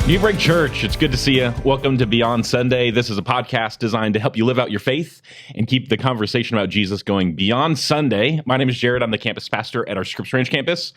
Newbreak Church, it's good to see you. Welcome to Beyond Sunday. This is a podcast designed to help you live out your faith and keep the conversation about Jesus going beyond Sunday. My name is Jared. I'm the campus pastor at our Scripps Ranch campus.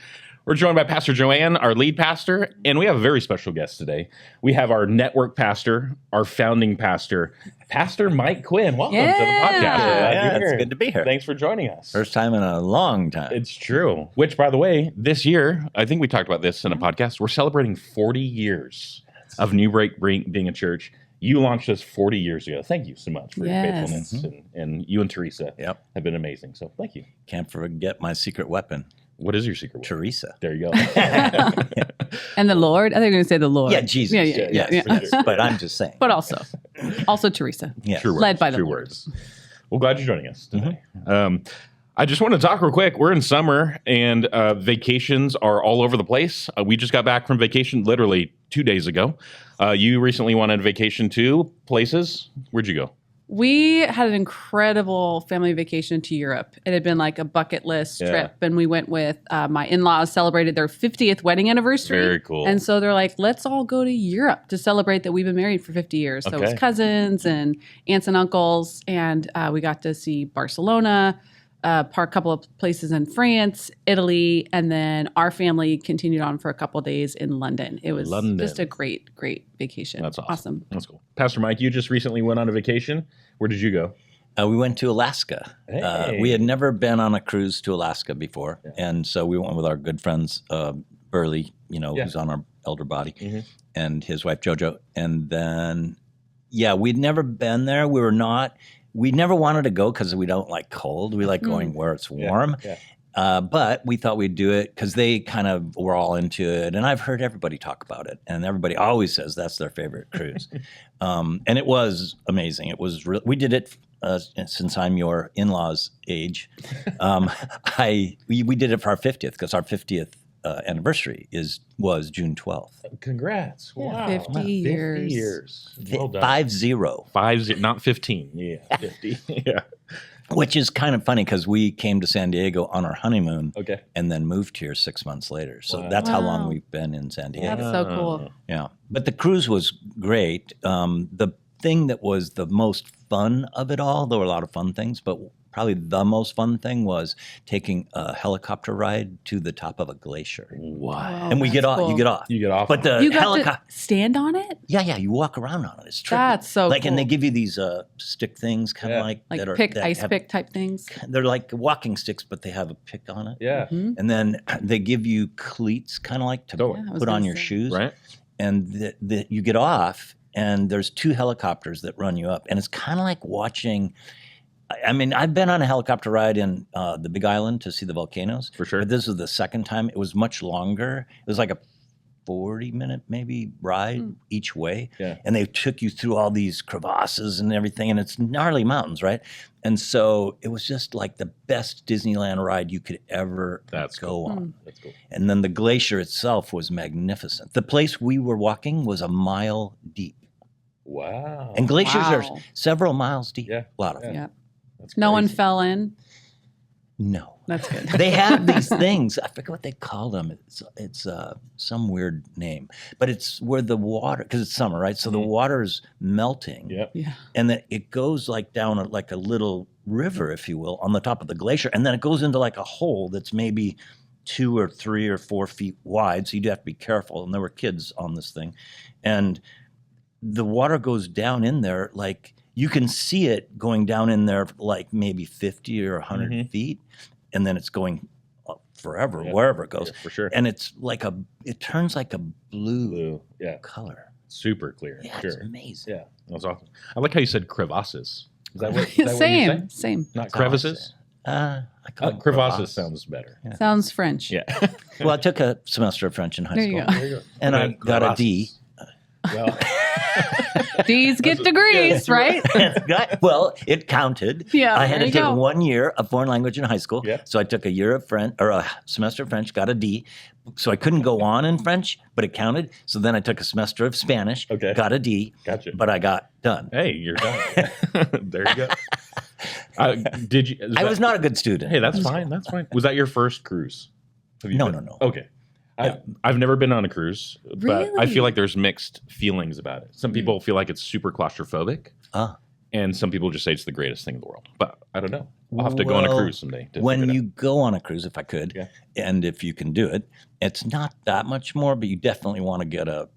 We're joined by Pastor Joanne, our lead pastor, and we have a very special guest today. We have our network pastor, our founding pastor, Pastor Mike Quinn. Welcome to the podcast. Yeah, it's good to be here. Thanks for joining us. First time in a long time. It's true. Which, by the way, this year, I think we talked about this in a podcast, we're celebrating 40 years of Newbreak being a church. You launched this 40 years ago. Thank you so much for your faithfulness. And you and Teresa have been amazing. So thank you. Can't forget my secret weapon. What is your secret word? Teresa. There you go. And the Lord? I think you're going to say the Lord. Yeah, Jesus. Yes. But I'm just saying. But also Teresa. Yes. True words. Led by the True Lord. words. Well, glad you're joining us today. I just want to talk real quick. We're in summer and vacations are all over the place. We just got back from vacation literally 2 days ago. You recently went on vacation to places. Where'd you go? We had an incredible family vacation to Europe. It had been like a bucket list trip. And we went with my in-laws, celebrated their 50th wedding anniversary. Very cool. And so they're like, let's all go to Europe to celebrate that we've been married for 50 years. So it was cousins and aunts and uncles. And we got to see Barcelona, a couple of places in France, Italy, and then our family continued on for a couple of days in London. It was just a great, great vacation. That's awesome. That's cool. Pastor Mike, you just recently went on a vacation. Where did you go? We went to Alaska. Hey. We had never been on a cruise to Alaska before. Yeah. And so we went with our good friends, Burley, who's on our elder body, and his wife, JoJo. And then, we'd never been there. We never wanted to go because we don't like cold. We like going where it's warm. But we thought we'd do it because they kind of were all into it. And I've heard everybody talk about it. And everybody always says that's their favorite cruise. And it was amazing. It was we did it since I'm your in-laws' age. We did it for our 50th because our 50th anniversary was June 12th. Congrats. Wow. 50 years. 50 years. Well done. 50. 50, not 15. Yeah, 50. Yeah. Which is kind of funny because we came to San Diego on our honeymoon and then moved here 6 months later. So that's how long we've been in San Diego. That's so cool. Yeah. But the cruise was great. The thing that was the most fun of it all, there were a lot of fun things, but probably the most fun thing was taking a helicopter ride to the top of a glacier. Wow. And we get off. Cool. You get off. You get off. But the You got helicopter. to stand on it? Yeah. You walk around on it. It's tricky. That's so cool. And they give you these stick things, kind of like that are ice pick type things. They're like walking sticks, but they have a pick on it. Yeah. And then they give you cleats, kind of like to put on your shoes. Right. And you get off, and there's 2 helicopters that run you up. And it's kind of like watching. I mean, I've been on a helicopter ride in the Big Island to see the volcanoes. For sure. But this was the second time. It was much longer. It was like a 40-minute maybe ride each way. Yeah. And they took you through all these crevasses and everything. And it's gnarly mountains, right? And so it was just like the best Disneyland ride you could ever go on. That's cool. And then the glacier itself was magnificent. The place we were walking was a mile deep. Wow. And glaciers are several miles deep. Yeah. A lot of them. Yeah. No one fell in? No. That's good. They have these things. I forget what they call them. It's some weird name. But it's where the water, because it's summer, right? So the water's melting. Yep. Yeah. And then it goes like down like a little river, if you will, on the top of the glacier. And then it goes into like a hole that's maybe 2 or 3 or 4 feet wide. So you do have to be careful. And there were kids on this thing. And the water goes down in there like, you can see it going down in there like maybe 50 or 100 feet, and then it's going up forever, wherever it goes. Yeah, for sure. And it's like it turns like a blue color. Super clear. Yeah, it's amazing. Yeah, that's awesome. I like how you said crevasses. Is that what you're saying? Same. Not crevices? I call it crevasses sounds better. Yeah. Sounds French. Yeah. Well, I took a semester of French in high school. There you go. And I got a D. Well, D's get degrees, right? Well, it counted. Yeah, I had to take 1 year of foreign language in high school. Yeah. So I took a year of French, or a semester of French, got a D. So I couldn't go on in French, but it counted. So then I took a semester of Spanish, got a D. Gotcha. But I got done. Hey, you're done. There you go. Did you? I was not a good student. Hey, that's fine. That's fine. Was that your first cruise? No. Okay. I've never been on a cruise, but I Really? feel like there's mixed feelings about it. Some people feel like it's super claustrophobic, and some people just say it's the greatest thing in the world. But I don't know. I'll have to go on a cruise someday. When you go on a cruise, if I could, and if you can do it, it's not that much more, but you definitely want to get a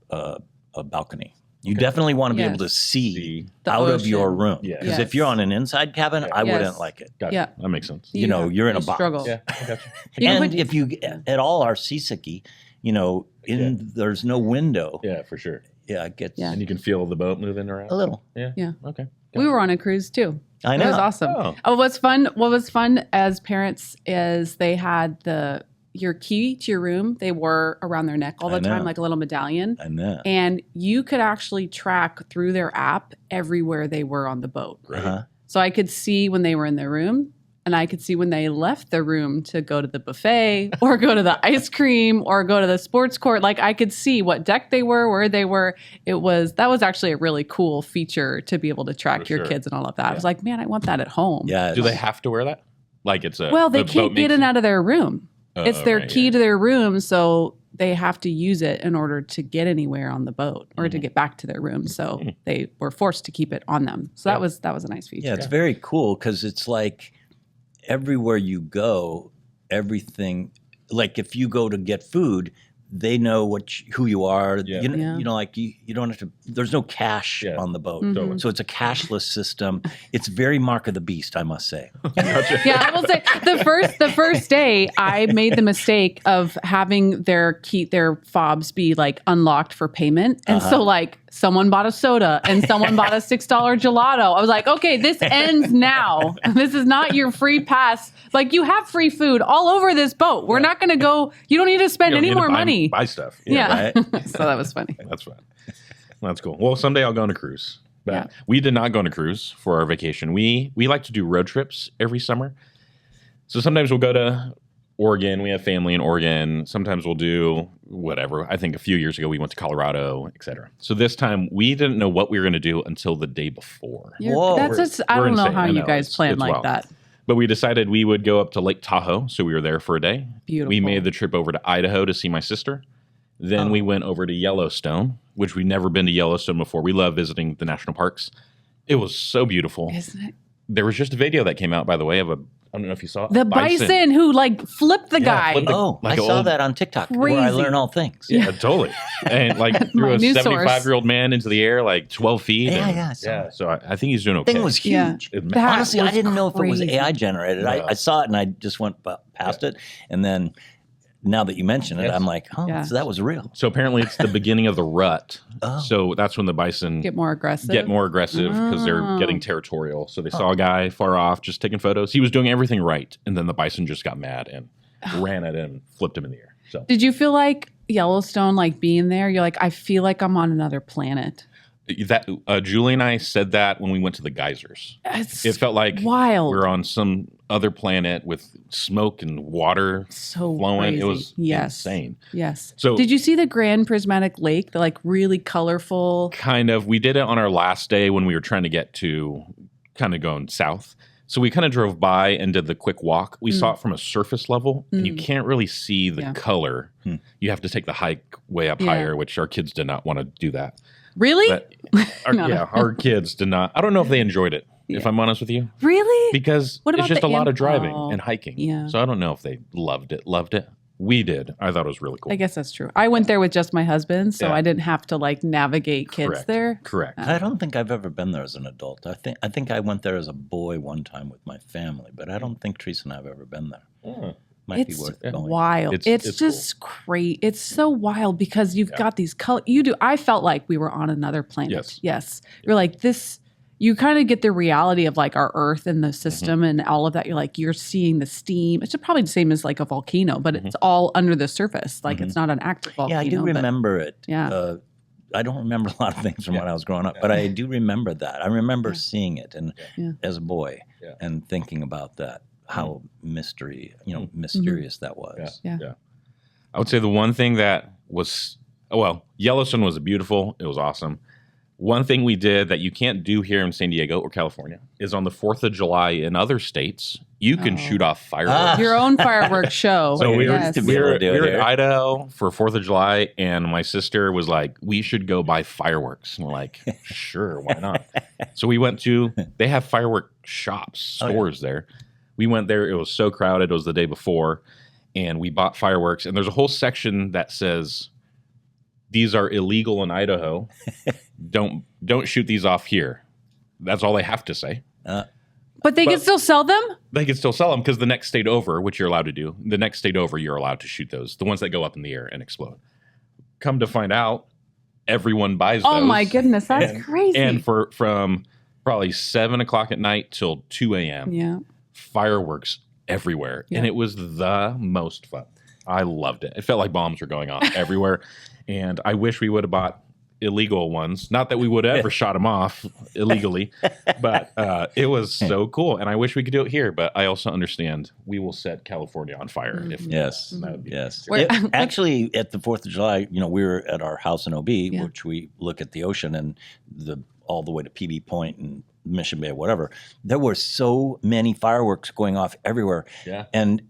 balcony. You definitely want to be able to see out of your room. Because if you're on an inside cabin, I wouldn't like it. Gotcha. Yeah. That makes sense. You know, you're in a box. Struggle. Yeah, I gotcha. And if you at all are seasicky, you know, there's no window. Yeah, for sure. Yeah, it gets And you can feel the boat moving around. a little. Yeah. Okay. We were on a cruise too. I know. It was awesome. Oh. What was fun as parents is they had your key to your room. They wore around their neck all the time, like a little medallion. I know. And you could actually track through their app everywhere they were on the boat. So I could see when they were in their room, and I could see when they left the room to go to the buffet or go to the ice cream or go to the sports court. Like I could see what deck they were, where they were. That was actually a really cool feature to be able to track your kids and all of that. I was like, man, I want that at home. Yeah. Do they have to wear that? Like it's a Well, they the can't boat get makes in out of their room. It's their key to their room, so they have to use it in order to get anywhere on the boat or to get back to their room. So they were forced to keep it on them. So that was a nice feature. Yeah, it's very cool because it's like everywhere you go, everything. Like if you go to get food, they know who you are. You know, like you don't have to. There's no cash on the boat, so it's a cashless system. It's very Mark of the Beast, I must say. Yeah, I will say the first day I made the mistake of having their fobs be like unlocked for payment, and so like someone bought a soda and someone bought a $6 gelato. I was like, okay, this ends now. This is not your free pass. Like you have free food all over this boat. We're not going to go. You don't need to spend any more money. Buy stuff. Yeah. Right? So that was funny. That's fun. That's cool. Well, someday I'll go on a cruise. But we did not go on a cruise for our vacation. We like to do road trips every summer. So sometimes we'll go to Oregon. We have family in Oregon. Sometimes we'll do whatever. I think a few years ago we went to Colorado, et cetera. So this time we didn't know what we were going to do until the day before. Whoa. I don't know insane. how I you know. guys plan It's like wild. that. But we decided we would go up to Lake Tahoe. So we were there for a day. Beautiful. We made the trip over to Idaho to see my sister. Then we went over to Yellowstone, which we've never been to Yellowstone before. We love visiting the national parks. It was so beautiful. Isn't it? There was just a video that came out, by the way, of I don't know if you saw it. The bison who like flipped the guy. flipped the- I saw that on TikTok where I Crazy. learn all things. Yeah, totally. And like threw My a news source. 75-year-old man into the air like 12 feet. Yeah, and, yeah. So I think he's doing okay. Thing was Yeah. huge. It- That Honestly, I was didn't know if it was crazy. AI generated. No. I saw it and I just went past it. And then now that you mention it, I'm like, so that was real. So apparently it's the beginning of the rut. So that's when the bison Get more aggressive. because they're getting territorial. So they saw a guy far off just taking photos. He was doing everything right. And then the bison just got mad and ran at him and flipped him in the air. So Did you feel like Yellowstone, like being there? You're like, I feel like I'm on another planet. that Julie and I said that when we went to the geysers. It felt like wild. we're on some other planet with smoke and water So flowing. crazy. It was insane. Yes. So did you see the Grand Prismatic Lake? The like really colorful. kind of, we did it on our last day when we were trying to get to kind of going south. So we kind of drove by and did the quick walk. We saw it from a surface level, and you can't really see the color. You have to take the hike way up higher, which our kids did not want to do that. Really? Our kids did not. I don't know if they enjoyed it, if I'm honest with you. Really? Because What it's about just the a lot of in- driving oh, and hiking. yeah. So I don't know if they loved it. We did. I thought it was really cool. I guess that's true. I went there with just my husband, so Yeah. I didn't have to like navigate kids there. Correct. I don't think I've ever been there as an adult. I think I went there as a boy one time with my family, but I don't think Teresa and I have ever been there. Might be It's worth going. wild. It's just great. It's so wild because you've got these color. I felt like we were on another planet. Yes. You're like this. You kind of get the reality of like our Earth and the system and all of that. You're seeing the steam. It's probably the same as like a volcano, but it's all under the surface. Like it's not an active volcano. Yeah, I do remember it. Yeah. I don't remember a lot of things from when I was growing up, but I do remember that. I remember seeing it and as a boy and thinking about that, how mysterious that was. Yeah. I would say the one thing that was, Yellowstone was beautiful. It was awesome. One thing we did that you can't do here in San Diego or California is on the 4th of July in other states, you can shoot off fireworks. Your own fireworks show. So we were in Idaho for 4th of July, and my sister was like, we should go buy fireworks. And we're like, sure, why not? So we went they have firework shops, stores there. We went there. It was so crowded. It was the day before, and we bought fireworks. And there's a whole section that says, these are illegal in Idaho. Don't shoot these off here. That's all they have to say. But they can still sell them? They can still sell them because the next state over, which you're allowed to do, the next state over, you're allowed to shoot those, the ones that go up in the air and explode. Come to find out, everyone buys those. Oh my goodness, that's crazy. And from probably 7 o'clock at night till 2 a.m., fireworks everywhere. Yeah. And it was the most fun. I loved it. It felt like bombs were going off everywhere. And I wish we would have bought illegal ones. Not that we would have ever shot them off illegally, but it was so cool. And I wish we could do it here. But I also understand we will set California on fire. If yes. Actually, at the 4th of July, we were at our house in OB, which we look at the ocean and all the way to PB Point and Mission Bay, whatever. There were so many fireworks going off everywhere. Yeah. And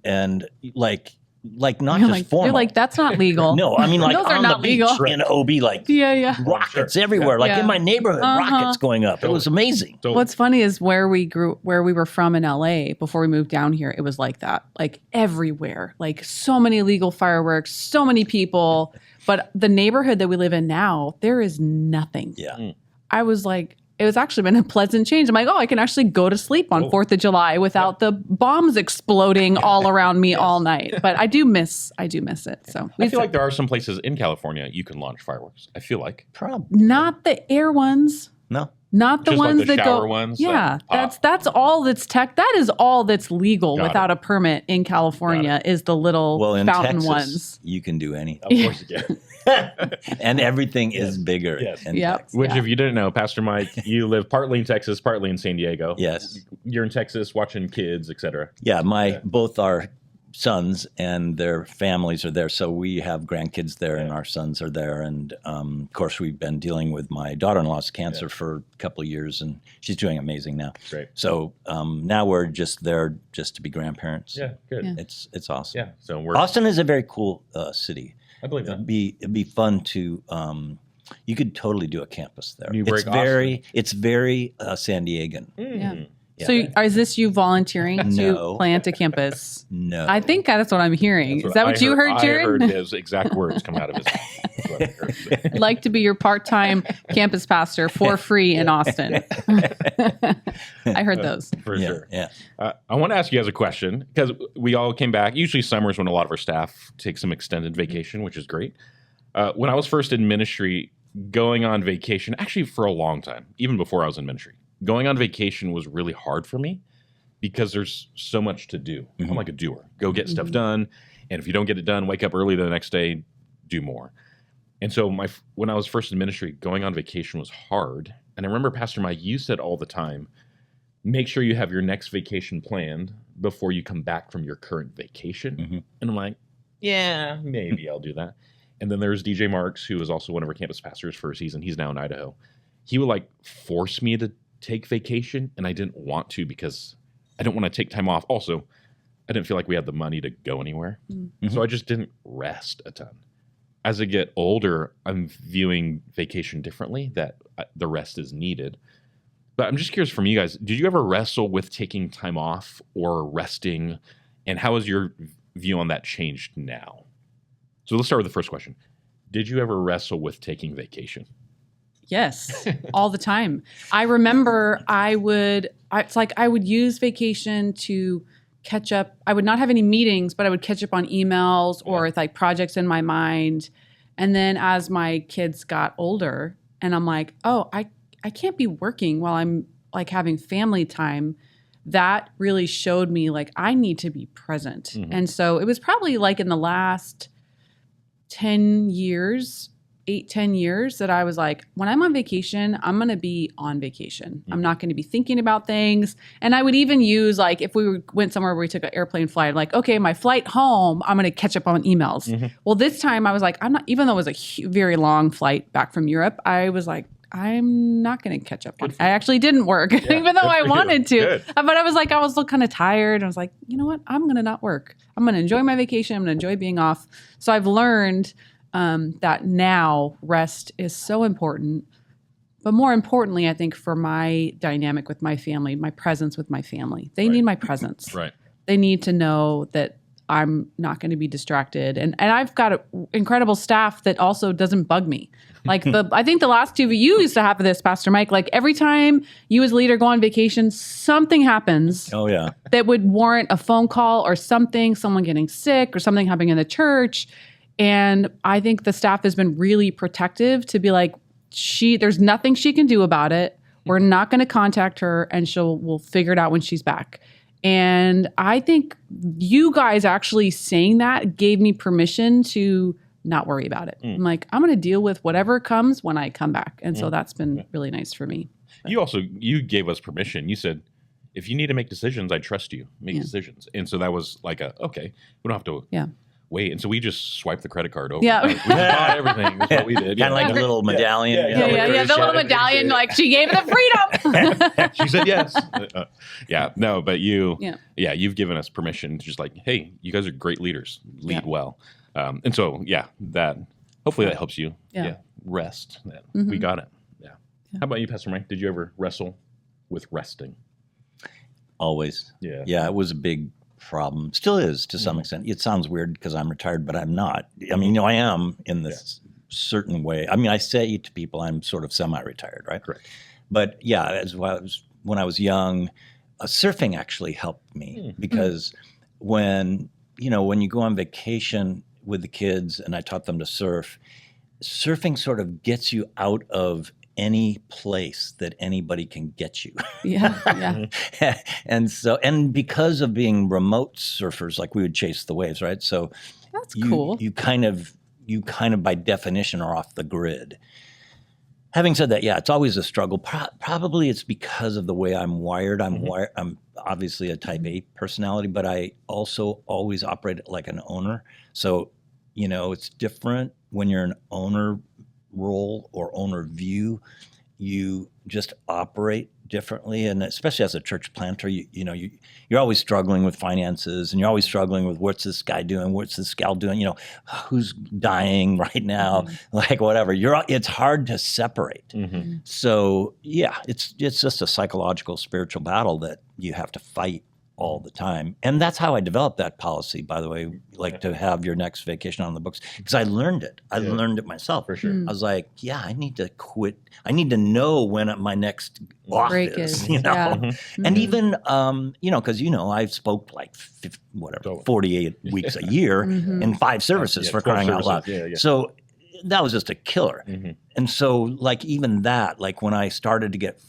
not you're just formal. You're like, that's not legal. No, I mean like those on are not the beach legal. in OB, rockets everywhere. Like in my neighborhood, rockets going up. It was amazing. What's funny is where we were from in LA before we moved down here, it was like that. Like everywhere. Like so many illegal fireworks, so many people. But the neighborhood that we live in now, there is nothing. Yeah. I was like, it was actually been a pleasant change. I'm like, I can actually go to sleep on 4th of July without the bombs exploding all around me all night. But I do miss it. So I feel like there are some places in California you can launch fireworks. I feel like probably not the air ones. No. Not the just ones like the that shower go. Ones yeah, that's all that's tech. That is all that's legal without a permit in California. Is the little in fountain Texas, ones. You can do anything. Of course you can. And everything is bigger. Yes. In Texas. Which, if you didn't know, Pastor Mike, you live partly in Texas, partly in San Diego. Yes. You're in Texas watching kids, etc. Yeah, both our sons and their families are there. So we have grandkids there and our sons are there. And of course, we've been dealing with my daughter-in-law's cancer for a couple of years, and she's doing amazing now. Great. So now we're just there just to be grandparents. Yeah, good. Yeah. It's awesome. Yeah. So Austin is a very cool city. I believe that. It'd be fun to. You could totally do a campus there. Newbreak, it's very San Diegan. Yeah. Yeah. So is this you volunteering to plant a campus? No. I think that's what I'm hearing. Is that what you heard, Jared? I heard his exact words come out of his mouth. I'd like to be your part-time campus pastor for free in Austin. I heard those. For sure. Yeah. I want to ask you guys a question, because we all came back. Usually summer's when a lot of our staff take some extended vacation, which is great. When I was first in ministry, going on vacation, actually for a long time, even before I was in ministry, going on vacation was really hard for me because there's so much to do. Mm-hmm. I'm like a doer. Go get stuff done. And if you don't get it done, wake up early the next day, do more. And so when I was first in ministry, going on vacation was hard. And I remember, Pastor Mike, you said all the time, make sure you have your next vacation planned before you come back from your current vacation. Mm-hmm. And I'm like, yeah, maybe I'll do that. And then there's DJ Marks, who is also one of our campus pastors for a season. He's now in Idaho. He would force me to take vacation, and I didn't want to because I don't want to take time off. Also, I didn't feel like we had the money to go anywhere. Mm-hmm. So I just didn't rest a ton. As I get older, I'm viewing vacation differently, that the rest is needed. But I'm just curious from you guys, did you ever wrestle with taking time off or resting? And how has your view on that changed now? So let's start with the first question. Did you ever wrestle with taking vacation? Yes, all the time. I remember I would use vacation to catch up. I would not have any meetings, but I would catch up on emails or with projects in my mind. And then as my kids got older and I'm like, oh, I can't be working while I'm having family time. That really showed me I need to be present. Mm-hmm. And so it was probably in the last 10 years, 8-10 years that I was when I'm on vacation, I'm going to be on vacation. Mm-hmm. I'm not going to be thinking about things. And I would even use if we went somewhere where we took an airplane flight, okay, my flight home, I'm going to catch up on emails. Mm-hmm. Well, this time I was I'm not, even though it was a very long flight back from Europe, I was I'm not going to catch up on it. I actually didn't work, even though I wanted to. Good. But I was still kind of tired. I was like, you know what? I'm going to not work. I'm going to enjoy my vacation. I'm going to enjoy being off. So I've learned that now rest is so important. But more importantly, I think for my dynamic with my family, my presence with my family, they need my presence. Right. They need to know that I'm not going to be distracted. And I've got an incredible staff that also doesn't bug me. Like I think the last two of you used to have this, Pastor Mike, like every time you as leader go on vacation, something happens that would warrant a phone call or something, someone getting sick or something happening in the church. And I think the staff has been really protective to be like, there's nothing she can do about it. We're not going to contact her and we'll figure it out when she's back. And I think you guys actually saying that gave me permission to not worry about it. I'm like, I'm going to deal with whatever comes when I come back. And so that's been really nice for me. But You gave us permission. You said, if you need to make decisions, I trust you. Make decisions. And so that was like okay, we don't have to wait. And so we just swiped the credit card over. Yeah. We just bought everything. That's what we did. Kind of like a little medallion. Yeah. The little medallion, like she gave it the freedom. She said yes. But you've given us permission to just like, hey, you guys are great leaders. Lead well. And so, that hopefully that helps you. Rest. We got it. Yeah. How about you, Pastor Mike? Did you ever wrestle with resting? Always. Yeah. Yeah, it was a big problem. Still is to some extent. It sounds weird because I'm retired, but I'm not. I mean, I am in this certain way. I mean, I say to people I'm sort of semi-retired, right? Correct. But when I was young, surfing actually helped me because when you go on vacation with the kids and I taught them to surf, surfing sort of gets you out of any place that anybody can get you. Yeah. And because of being remote surfers, like we would chase the waves, right? So that's cool. You kind of by definition are off the grid. Having said that, it's always a struggle. Probably it's because of the way I'm wired. I'm obviously a type A personality, but I also always operate like an owner. So, it's different when you're an owner role or owner view. You just operate differently, and especially as a church planter, you're always struggling with finances, and you're always struggling with what's this guy doing, what's this gal doing, who's dying right now, like whatever. It's hard to separate. So it's just a psychological, spiritual battle that you have to fight all the time. And that's how I developed that policy, by the way, to have your next vacation on the books, because I learned it. I learned it myself. For sure. I was like, I need to quit. I need to know when my next off break is, And even, because, I spoke like 48 weeks a year in 5 services for crying out loud. So that was just a killer. And so even that, when I started to get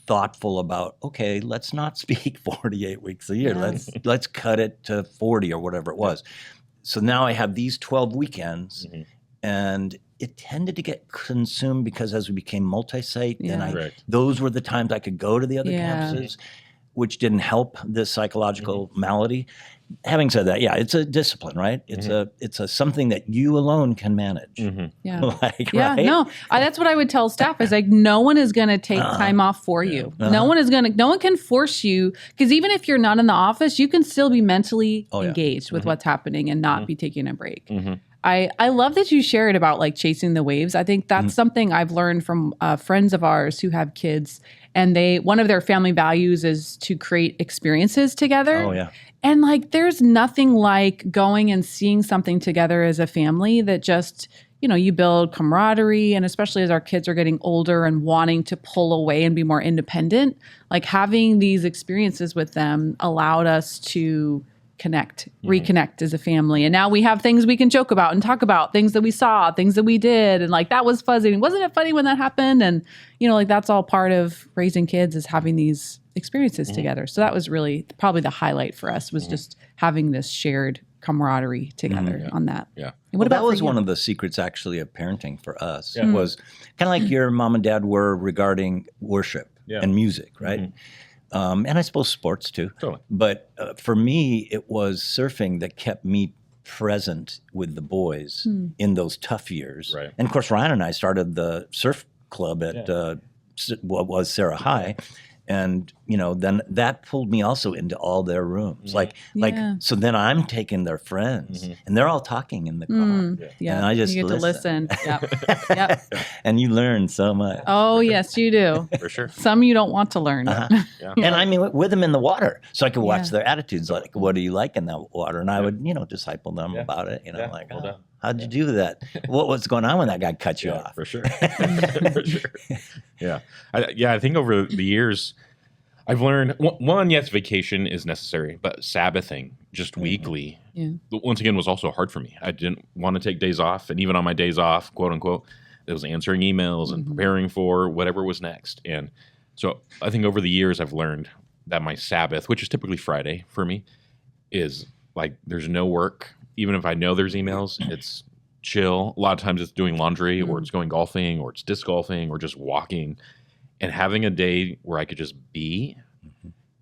thoughtful about, okay, let's not speak 48 weeks a year. Let's cut it to 40 or whatever it was. So now I have these 12 weekends, and it tended to get consumed because as we became multi-site, those were the times I could go to the other campuses, which didn't help this psychological malady. Having said that, it's a discipline, right? It's a something that you alone can manage. Right? No, that's what I would tell staff is like, no one is going to take time off for you. No one can force you, because even if you're not in the office, you can still be mentally engaged with what's happening and not be taking a break. I love that you shared about chasing the waves. I think that's something I've learned from friends of ours who have kids, and one of their family values is to create experiences together. Oh yeah. And there's nothing like going and seeing something together as a family that just, you build camaraderie. And especially as our kids are getting older and wanting to pull away and be more independent, having these experiences with them allowed us to reconnect as a family. And now we have things we can joke about and talk about, things that we saw, things that we did. And that was fuzzy. Wasn't it funny when that happened? And, that's all part of raising kids, is having these experiences together. So that was really probably the highlight for us, was just having this shared camaraderie together on that. Yeah. And what about that was for you? one of the secrets actually of parenting for us. It was kind of like your mom and dad were regarding worship and music, right? And I suppose sports too. Totally. But for me, it was surfing that kept me present with the boys in those tough years. Right. And of course, Ryan and I started the surf club at what was Sarah High. And, then that pulled me also into all their rooms. So then I'm taking their friends and they're all talking in the car. And I just you get to listen. Yep. And you learn so much. Oh, yes, you do. For sure. Some you don't want to learn. And I mean, with them in the water. So I could watch their attitudes. Like, what do you like in that water? And I would, disciple them about it. How'd you do that? What was going on when that guy cut you off? For sure. For sure. Yeah. I think over the years, I've learned, one, yes, vacation is necessary, but Sabbathing just weekly, once again, was also hard for me. I didn't want to take days off. And even on my days off, quote unquote, it was answering emails and preparing for whatever was next. And so I think over the years, I've learned that my Sabbath, which is typically Friday for me, is like there's no work. Even if I know there's emails, it's chill. A lot of times it's doing laundry or it's going golfing or it's disc golfing or just walking. And having a day where I could just be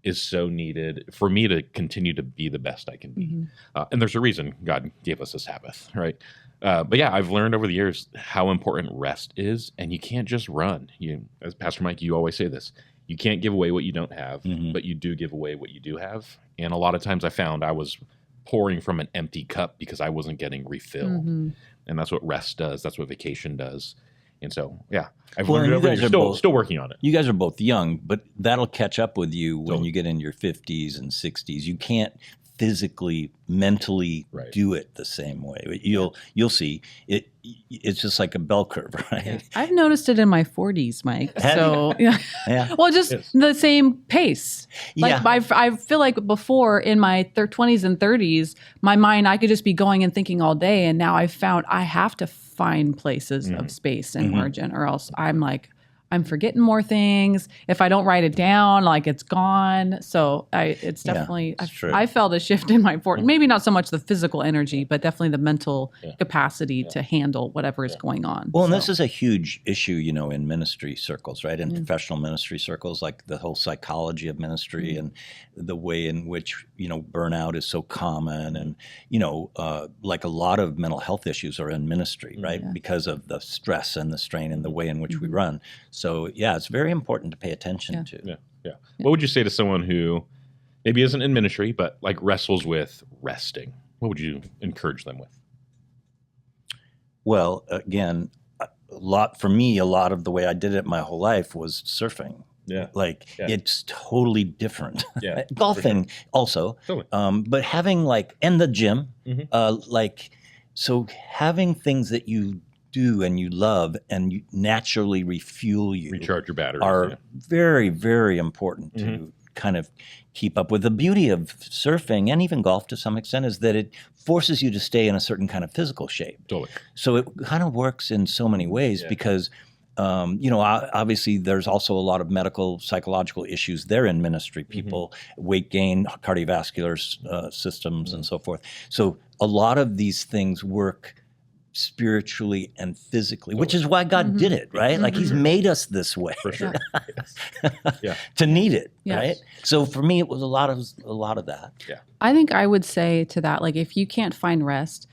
is so needed for me to continue to be the best I can be. And there's a reason God gave us a Sabbath, right? But yeah, I've learned over the years how important rest is. And you can't just run. As Pastor Mike, you always say this. You can't give away what you don't have, but you do give away what you do have. And a lot of times I found I was pouring from an empty cup because I wasn't getting refilled. And that's what rest does. That's what vacation does. And so, I've learned it over the years. Still working on it. You guys are both young, but that'll catch up with you when you get in your 50s and 60s. You can't physically, mentally do it the same way. You'll see it. It's just like a bell curve, right? Yeah. I've noticed it in my 40s, Mike. So well, just the same pace. I feel like before in my 20s and 30s, my mind, I could just be going and thinking all day, and now I've found I have to find places of space and margin, or else I'm forgetting more things. If I don't write it down, it's gone. So it's definitely, I felt a shift in my 40s. Maybe not so much the physical energy, but definitely the mental capacity to handle whatever is going on. Well, and this is a huge issue, in ministry circles, right? In professional ministry circles, like the whole psychology of ministry and the way in which, burnout is so common. And, like a lot of mental health issues are in ministry, right? Because of the stress and the strain and the way in which we run. So, it's very important to pay attention to. Yeah. What would you say to someone who maybe isn't in ministry, but wrestles with resting? What would you encourage them with? Well, again, a lot of the way I did it my whole life was surfing. It's totally different. Golfing also. Totally. But having and the gym, so having things that you do and you love and you naturally refuel you, recharge your batteries, are very, very important to kind of keep up with. The beauty of surfing and even golf to some extent is that it forces you to stay in a certain kind of physical shape. Totally. So it kind of works in so many ways because obviously there's also a lot of medical, psychological issues there in ministry. People, weight gain, cardiovascular systems and so forth. So a lot of these things work spiritually and physically, which is why God did it, right? He's made us this way. For sure. To need it, right? So for me, it was a lot of that. Yeah. I think I would say to that, if you can't find rest,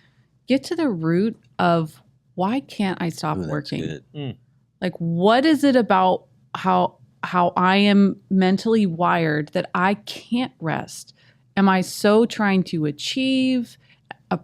get to the root of why can't I stop working? What is it about how I am mentally wired that I can't rest? Am I so trying to achieve,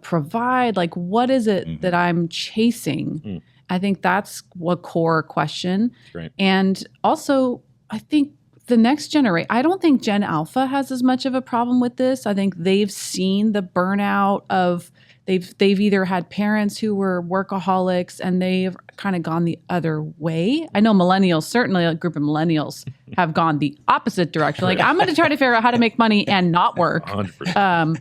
provide? What is it that I'm chasing? I think that's a core question. Right. And also, I think the next generation, I don't think Gen Alpha has as much of a problem with this. I think they've seen the burnout of, they've either had parents who were workaholics and they've kind of gone the other way. I know millennials, certainly a group of millennials have gone the opposite direction. I'm going to try to figure out how to make money and not work. 100%.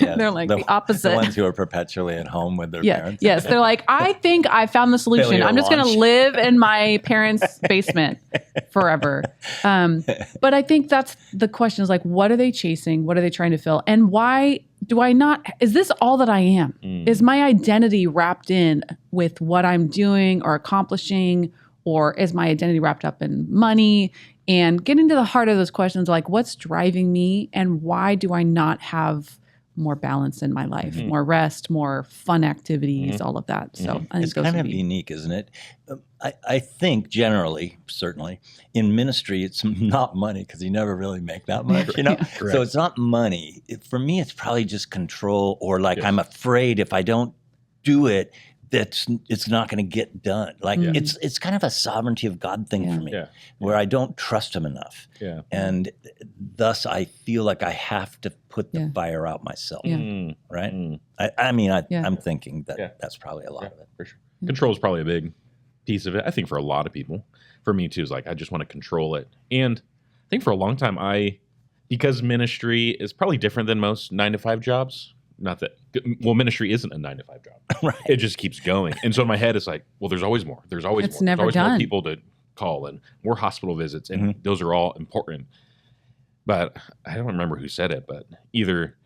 They're the opposite. The ones who are perpetually at home with their parents. Yes. They're I think I found the solution. I'm just going to live in my parents' basement forever. But I think that's the question is what are they chasing? What are they trying to fill? And why do I not, is this all that I am? Is my identity wrapped in with what I'm doing or accomplishing, or is my identity wrapped up in money? And getting to the heart of those questions, what's driving me and why do I not have more balance in my life, more rest, more fun activities, all of that. So I think it's kind of unique, isn't it? I think generally, certainly, in ministry, it's not money because you never really make that much, So it's not money. For me, it's probably just control, or like I'm afraid if I don't do it, it's not going to get done. Like it's kind of a sovereignty of God thing for me, where I don't trust Him enough, and thus I feel like I have to put the fire out myself. Right? I'm thinking that that's probably a lot of it. For sure. Control is probably a big piece of it. I think for a lot of people, for me too, is like I just want to control it. And I think for a long time, because ministry is probably different than most 9-to-5 jobs. Not that, ministry isn't a 9-to-5 job. Right. It just keeps going. And so in my head, it's like, well, there's always more. There's always it's more. Never there's always done. more people to call and more hospital visits. And those are all important. But I don't remember who said it, but either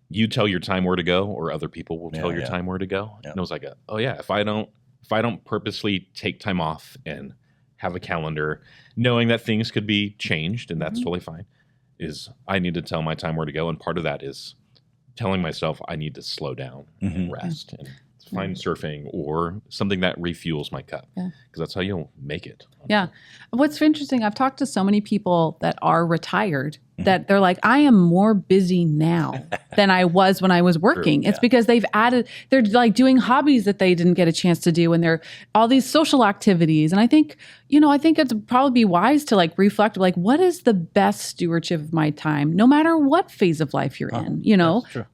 you tell your time where to go or other people will tell your time where to go. And I was like, if I don't purposely take time off and have a calendar, knowing that things could be changed, and that's totally fine, is I need to tell my time where to go. And part of that is telling myself I need to slow down and rest and find surfing or something that refuels my cup, because that's how you'll make it. Yeah. What's interesting, I've talked to so many people that are retired that they're like, I am more busy now than I was when I was working. It's because they're like doing hobbies that they didn't get a chance to do, and they're all these social activities. And I think it'd probably be wise to like reflect, like, what is the best stewardship of my time, no matter what phase of life you're in,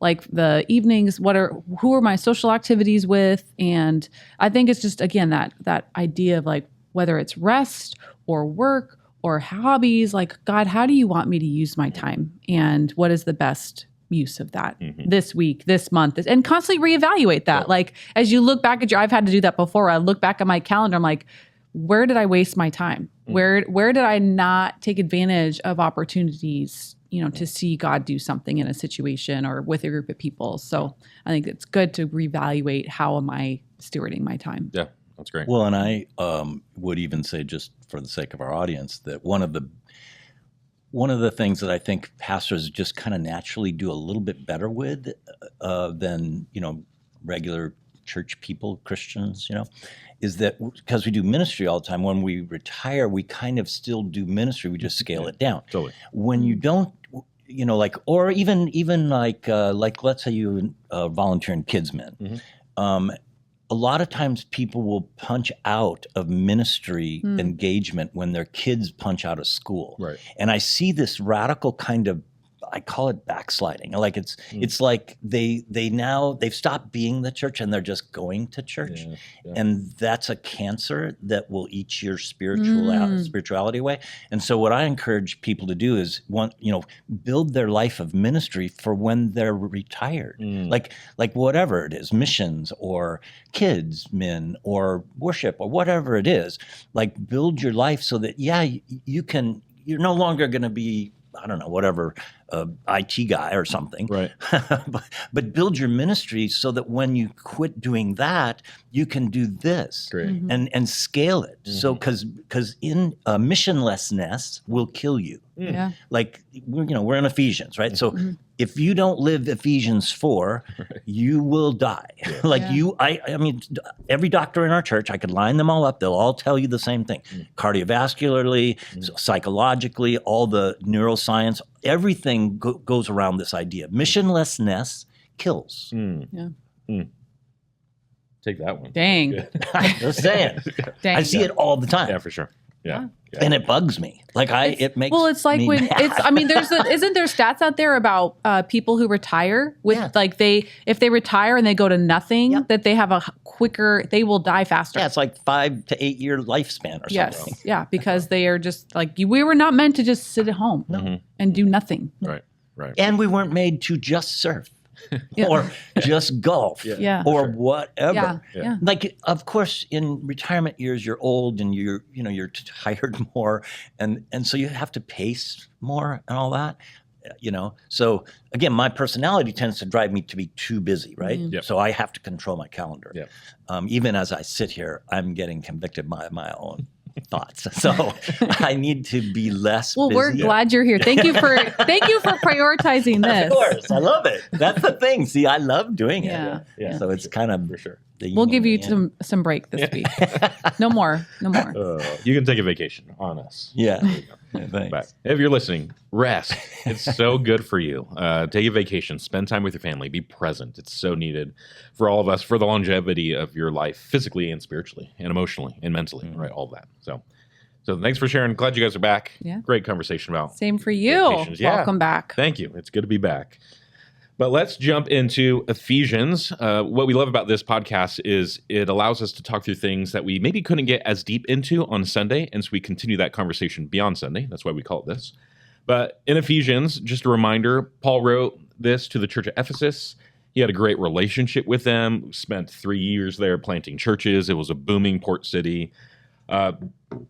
like the evenings, who are my social activities with? And I think it's just, again, that idea of like, whether it's rest or work or hobbies, like, God, how do you want me to use my time? And what is the best use of that this week, this month? And constantly reevaluate that. Like, as you look back I've had to do that before. I look back at my calendar, I'm like, where did I waste my time? Where did I not take advantage of opportunities, to see God do something in a situation or with a group of people? So I think it's good to reevaluate, how am I stewarding my time? Yeah. That's great. Well, and I would even say, just for the sake of our audience, that one of the things that I think pastors just kind of naturally do a little bit better with than regular church people, Christians, is that because we do ministry all the time, when we retire, we kind of still do ministry. We just scale it down. Totally. When you don't, or even like let's say you volunteer in Kids Men. A lot of times people will punch out of ministry engagement when their kids punch out of school. Right. And I see this radical kind of, I call it backsliding. Like it's like they've stopped being the church and they're just going to church. And that's a cancer that will eat your spirituality away. And so what I encourage people to do is build their life of ministry for when they're retired. Like whatever it is, missions or kids, men, or worship, or whatever it is, like build your life so that you're no longer going to be, I don't know, whatever, IT guy or something. Right. but build your ministry so that when you quit doing that, you can do this. Great. And scale it. So because in missionlessness will kill you. Yeah. Like we're in Ephesians, right? So if you don't live Ephesians 4, you will die. I mean, every doctor in our church, I could line them all up. They'll all tell you the same thing. Cardiovascularly, psychologically, all the neuroscience, everything goes around this idea. Missionlessness kills. Take that one. Dang. Just saying. Dang. I see it all the time. Yeah, for sure. Yeah. And it bugs me. Like it makes it's like me when mad. isn't there stats out there about people who retire with if they retire and they go to nothing, that they have they will die faster. Yeah, it's like 5 to 8 year lifespan or something. Yes. Yeah, because they are just like, we were not meant to just sit at home and do nothing. Right. And we weren't made to just surf. Or just golf, or whatever. Like, of course, in retirement years, you're old and you're tired more, and so you have to pace more and all that. So again, my personality tends to drive me to be too busy, right? So I have to control my calendar. Even as I sit here, I'm getting convicted by my own thoughts. So I need to be less Well, busy. we're glad you're here. Thank you for prioritizing this. Of course. I love it. That's the thing. See, I love doing it. Yeah. So it's kind of for sure. We'll give you some break this week. No more. You can take a vacation on us. Yeah. Thanks. But if you're listening, rest. It's so good for you. Take a vacation. Spend time with your family. Be present. It's so needed for all of us, for the longevity of your life, physically and spiritually and emotionally and mentally, right? All of that. So thanks for sharing. Glad you guys are back. Yeah. Great conversation about Same for you. vacations. Yeah. Welcome back. Thank you. It's good to be back. But let's jump into Ephesians. What we love about this podcast is it allows us to talk through things that we maybe couldn't get as deep into on Sunday, and so we continue that conversation beyond Sunday. That's why we call it this. But in Ephesians, just a reminder, Paul wrote this to the church at Ephesus. He had a great relationship with them, spent 3 years there planting churches. It was a booming port city.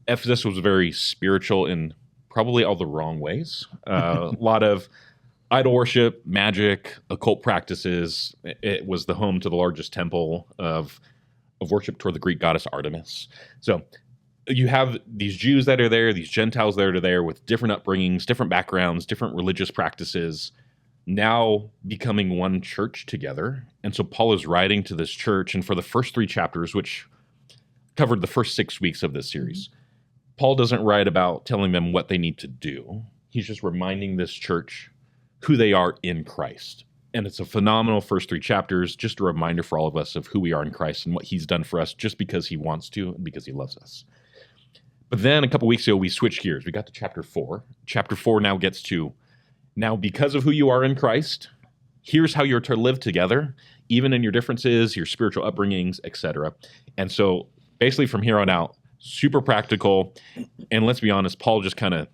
Ephesus was very spiritual in probably all the wrong ways. A lot of idol worship, magic, occult practices. It was the home to the largest temple of worship toward the Greek goddess Artemis. So you have these Jews that are there, these Gentiles that are there with different upbringings, different backgrounds, different religious practices, now becoming one church together. And so Paul is writing to this church, and for the first 3 chapters, which covered the first 6 weeks of this series, Paul doesn't write about telling them what they need to do. He's just reminding this church who they are in Christ. And it's a phenomenal first 3 chapters, just a reminder for all of us of who we are in Christ and what he's done for us just because he wants to and because he loves us. But then a couple weeks ago, we switched gears. We got to chapter 4. Chapter 4 now gets to, now because of who you are in Christ, here's how you're to live together, even in your differences, your spiritual upbringings, etc. And so basically from here on out, super practical. And let's be honest, Paul just kind of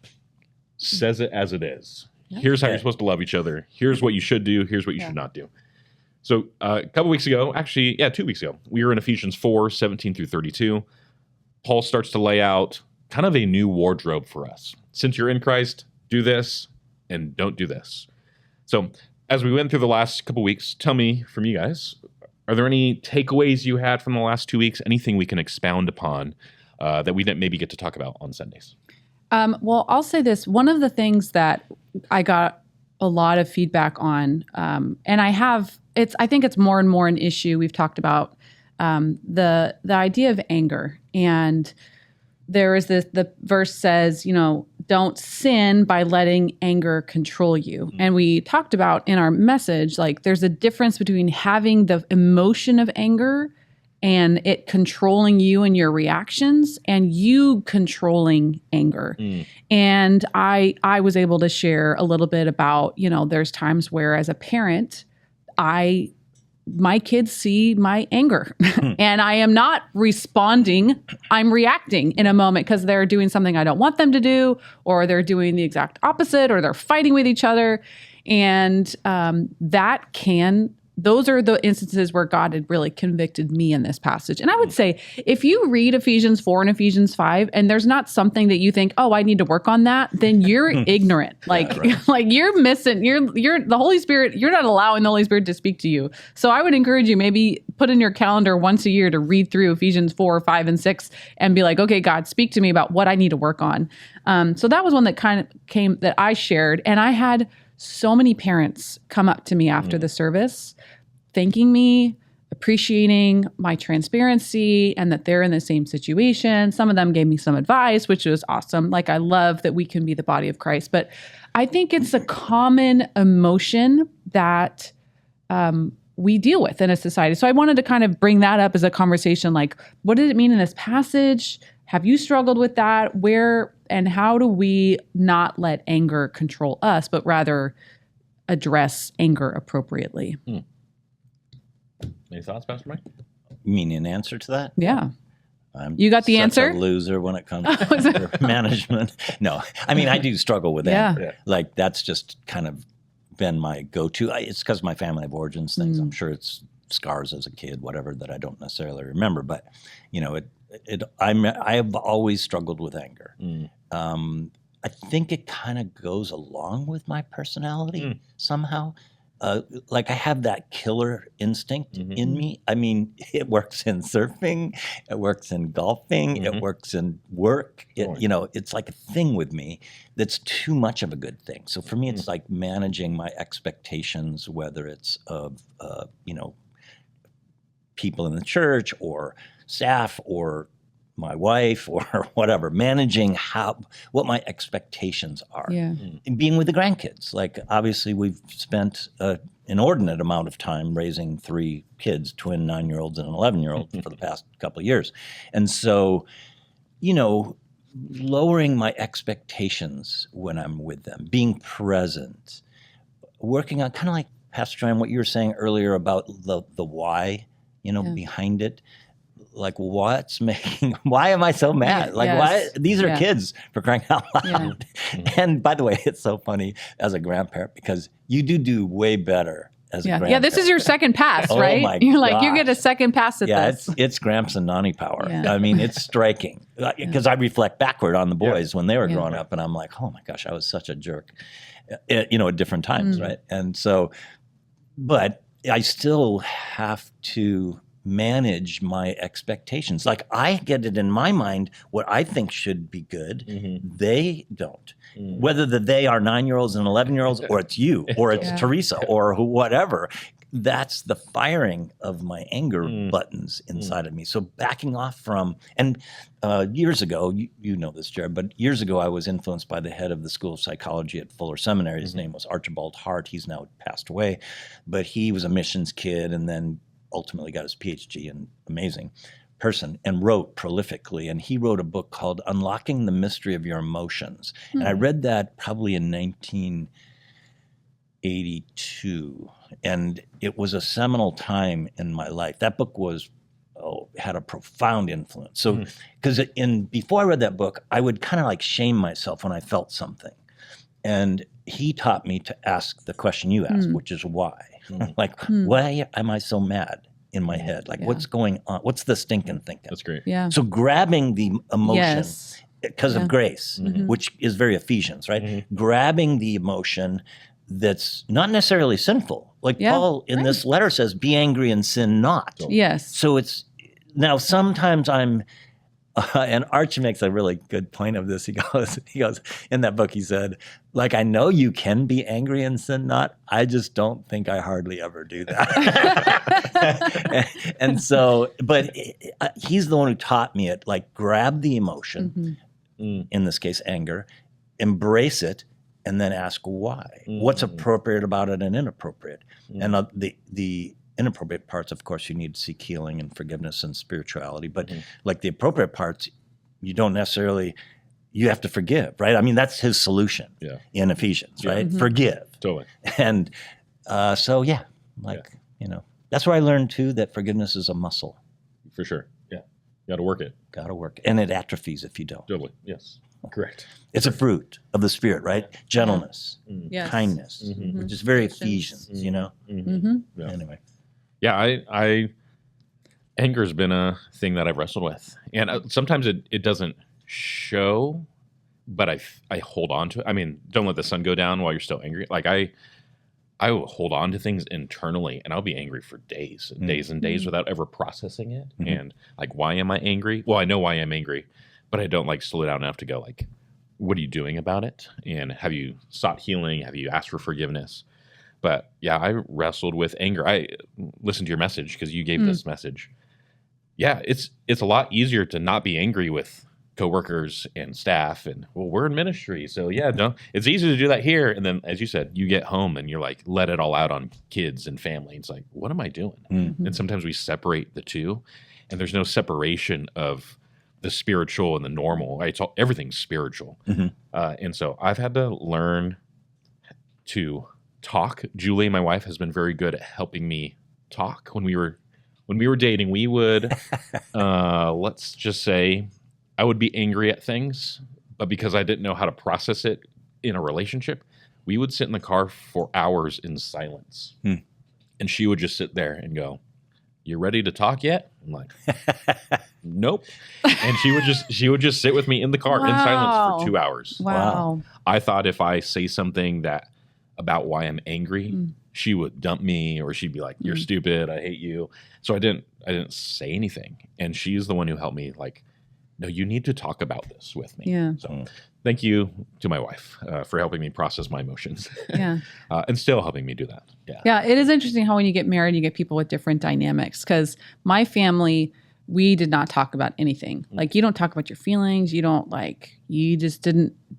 says it as it is. Here's how you're supposed to love each other. Here's what you should do. Here's what you should not do. So a couple weeks ago, 2 weeks ago, we were in Ephesians 4, 17 through 32. Paul starts to lay out kind of a new wardrobe for us. Since you're in Christ, do this and don't do this. So as we went through the last couple weeks, tell me from you guys, are there any takeaways you had from the last 2 weeks? Anything we can expound upon that we didn't maybe get to talk about on Sundays? Well, I'll say this. One of the things that I got a lot of feedback on, and I think it's more and more an issue. We've talked about the idea of anger. And there is the verse says, don't sin by letting anger control you. And we talked about in our message, like there's a difference between having the emotion of anger and it controlling you and your reactions and you controlling anger. And I was able to share a little bit about, there's times where as a parent, my kids see my anger and I am not responding. I'm reacting in a moment because they're doing something I don't want them to do, or they're doing the exact opposite, or they're fighting with each other. And those are the instances where God had really convicted me in this passage. And I would say, if you read Ephesians 4 and Ephesians 5, and there's not something that you think, oh, I need to work on that, then you're ignorant. Like you're missing, you're the Holy Spirit, you're not allowing the Holy Spirit to speak to you. So I would encourage you, maybe put in your calendar once a year to read through Ephesians 4, 5, and 6 and be like, okay, God, speak to me about what I need to work on. So that was one that kind of came that I shared. And I had so many parents come up to me after the service, thanking me, appreciating my transparency and that they're in the same situation. Some of them gave me some advice, which was awesome. Like, I love that we can be the body of Christ. But I think it's a common emotion that we deal with in a society. So I wanted to kind of bring that up as a conversation. Like, what did it mean in this passage? Have you struggled with that? Where and how do we not let anger control us, but rather address anger appropriately? Any thoughts, Pastor Mike? You mean an answer to that? Yeah. I'm you got the answer? A loser when it comes to management. No, I mean, I do struggle with that. Yeah. Like, that's just kind of been my go-to. It's because of my family of origins things. I'm sure it's scars as a kid, whatever, that I don't necessarily remember. But, I've always struggled with anger. I think it kind of goes along with my personality somehow. like I have that killer instinct in me. I mean, it works in surfing, it works in golfing, it works in work. It's like a thing with me that's too much of a good thing. So for me, it's like managing my expectations, whether it's of, people in the church or staff or my wife or whatever, managing what my expectations are. And being with the grandkids. Like, obviously, we've spent an inordinate amount of time raising 3 kids, twin 9-year-olds and an 11-year-old for the past couple of years. And so, lowering my expectations when I'm with them, being present, working on kind of like, Pastor John, what you were saying earlier about the why, behind it. Like, why am I so mad? Like, why? These are kids, for crying out loud. And by the way, it's so funny as a grandparent because you do way better as a grandparent. Yeah, this is your second pass, right? My You're like, you get a second pass at this. It's Gramps and Nani power. I mean, it's striking because I reflect backward on the boys when they were growing up and I'm like, oh my gosh, I was such a jerk, at different times, right? And so, but I still have to manage my expectations. Like, I get it in my mind what I think should be good. They don't. Whether they are 9-year-olds and 11-year-olds, or it's you, or it's Teresa, or whatever. That's the firing of my anger buttons inside of me. So backing off from, and years ago, you know this, Jared, but years ago I was influenced by the head of the School of Psychology at Fuller Seminary. His name was Archibald Hart. He's now passed away, but he was a missions kid and then ultimately got his PhD, an amazing person, and wrote prolifically. And he wrote a book called Unlocking the Mystery of Your Emotions. And I read that probably in 1982. And it was a seminal time in my life. That book had a profound influence. So, because before I read that book, I would kind of like shame myself when I felt something. And he taught me to ask the question you asked, which is why. Why am I so mad in my head? Like, what's going on? What's the stinking thinking? That's great. Yeah. So grabbing the emotion because of grace, which is very Ephesians, right? Grabbing the emotion that's not necessarily sinful. Like Paul in this letter says, be angry and sin not. Yes. So now sometimes I'm, and Arch makes a really good point of this. He goes, in that book, he said, like, I know you can be angry and sin not. I just don't think I hardly ever do that. and so, but he's the one who taught me it, like, grab the emotion, in this case, anger, embrace it, and then ask why. What's appropriate about it and inappropriate? And the inappropriate parts, of course, you need to seek healing and forgiveness and spirituality. But like the appropriate parts, you don't necessarily, you have to forgive, right? I mean, that's his solution in Ephesians, right? Forgive. Totally. And that's where I learned too that forgiveness is a muscle. For sure. Yeah. You got to work it. Got to work. And it atrophies if you don't. Totally. Yes. Correct. It's a fruit of the Spirit, right? Gentleness, kindness, which is very Ephesians, Anyway. Yeah, anger's been a thing that I've wrestled with, and sometimes it doesn't show, but I hold on to it. I mean, don't let the sun go down while you're still angry. Like I will hold on to things internally, and I'll be angry for days and days and days without ever processing it. And like, why am I angry? Well, I know why I'm angry, but I don't like slow down enough to go like, what are you doing about it? And have you sought healing? Have you asked for forgiveness? But yeah, I wrestled with anger. I listened to your message because you gave this message. Yeah, it's a lot easier to not be angry with coworkers and staff, and well, we're in ministry, so it's easy to do that here. And then, as you said, you get home and you're like, let it all out on kids and family. It's like, what am I doing? And sometimes we separate the two, and there's no separation of the spiritual and the normal. Right? Everything's spiritual, and so I've had to learn to talk. Julie, my wife, has been very good at helping me talk. When we were dating, we would let's just say I would be angry at things, but because I didn't know how to process it in a relationship, we would sit in the car for hours in silence. And she would just sit there and go, "You ready to talk yet?" I'm like, "Nope." And she would just sit with me in the car in silence for 2 hours. Wow. I thought if I say something about why I'm angry, she would dump me, or she'd be like, "You're stupid. I hate you." So I didn't say anything. And she's the one who helped me, like, "No, you need to talk about this with me." Yeah. So thank you to my wife for helping me process my emotions. Yeah. And still helping me do that. Yeah. Yeah. It is interesting how when you get married, you get people with different dynamics. Because my family, we did not talk about anything. Like, you don't talk about your feelings. You don't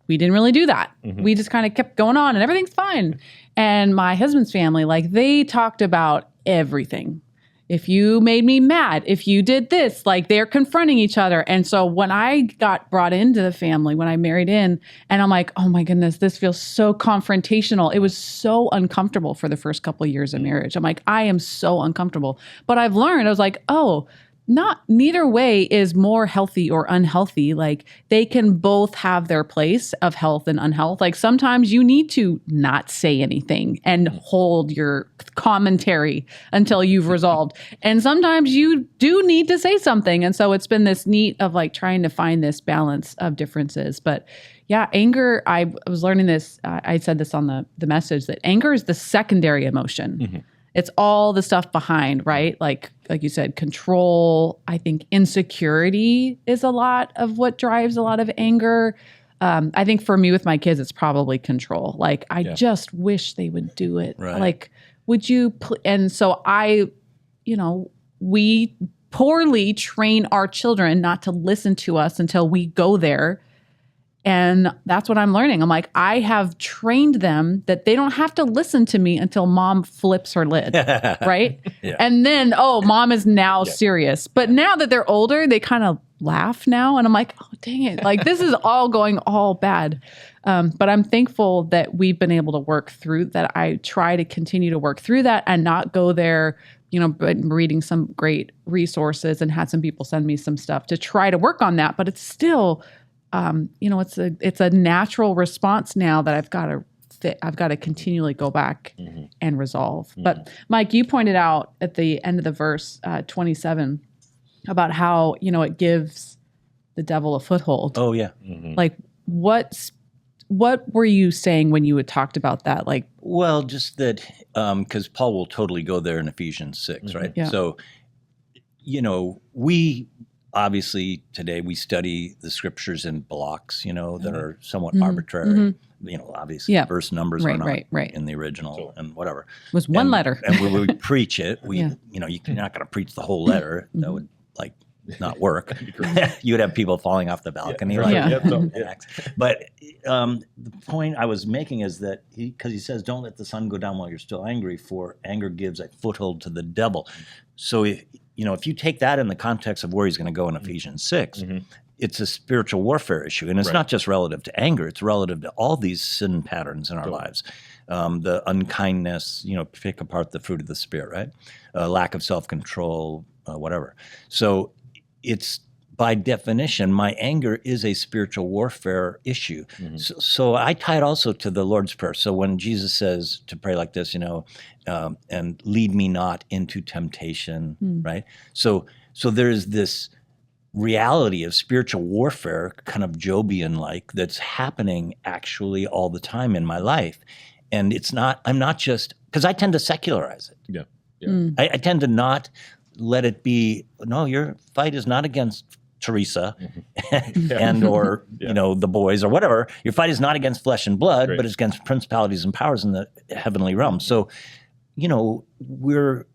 we didn't really do that. We just kind of kept going on and everything's fine. And my husband's family, like, they talked about everything. If you made me mad, if you did this, like, they're confronting each other. And so when I got brought into the family, when I married in, and I'm like, oh my goodness, this feels so confrontational. It was so uncomfortable for the first couple of years of marriage. I'm like, I am so uncomfortable. But I've learned, I was like, oh, neither way is more healthy or unhealthy. Like, they can both have their place of health and unhealth. Like, sometimes you need to not say anything and hold your commentary until you've resolved. And sometimes you do need to say something. And so it's been this neat of, like, trying to find this balance of differences. But yeah, anger, I was learning this. I said this on the message, that anger is the secondary emotion. It's all the stuff behind, right? Like you said, control. I think insecurity is a lot of what drives a lot of anger. I think for me with my kids, it's probably control. Like, I just wish they would do it. Right. Like, would you? And so we poorly train our children not to listen to us until we go there. And that's what I'm learning. I'm like, I have trained them that they don't have to listen to me until mom flips her lid, right? Yeah. And then, mom is now serious. But now that they're older, they kind of laugh now. And I'm like, oh, dang it. Like, this is all going all bad. But I'm thankful that we've been able to work through that. I try to continue to work through that and not go there, but reading some great resources and had some people send me some stuff to try to work on that. But it's still... it's a natural response now that I've got to continually go back and resolve. But Mike, you pointed out at the end of the verse 27 about how, it gives the devil a foothold. Oh yeah. Like, what were you saying when you had talked about that? Like, well, just that, because Paul will totally go there in Ephesians 6, right? Yeah. So, we obviously today we study the scriptures in blocks, that are somewhat arbitrary. Obviously verse numbers are not in the original and whatever. It was one letter. And when we preach it, you're not going to preach the whole letter. That would not work. You would have people falling off the balcony. But the point I was making is that because he says, don't let the sun go down while you're still angry, for anger gives a foothold to the devil. So if you take that in the context of where he's going to go in Ephesians 6, it's a spiritual warfare issue. And it's not just relative to anger. It's relative to all these sin patterns in our lives. The unkindness, pick apart the fruit of the Spirit, right? Lack of self-control, whatever. So it's, by definition, my anger is a spiritual warfare issue. So I tie it also to the Lord's Prayer. So when Jesus says to pray like this, and lead me not into temptation, right? So there's this reality of spiritual warfare, kind of Jobian-like, that's happening actually all the time in my life. And I'm not just, because I tend to secularize it. I tend to not let it be, no, your fight is not against Teresa and or the boys or whatever. Your fight is not against flesh and blood, but it's against principalities and powers in the heavenly realm. So, we're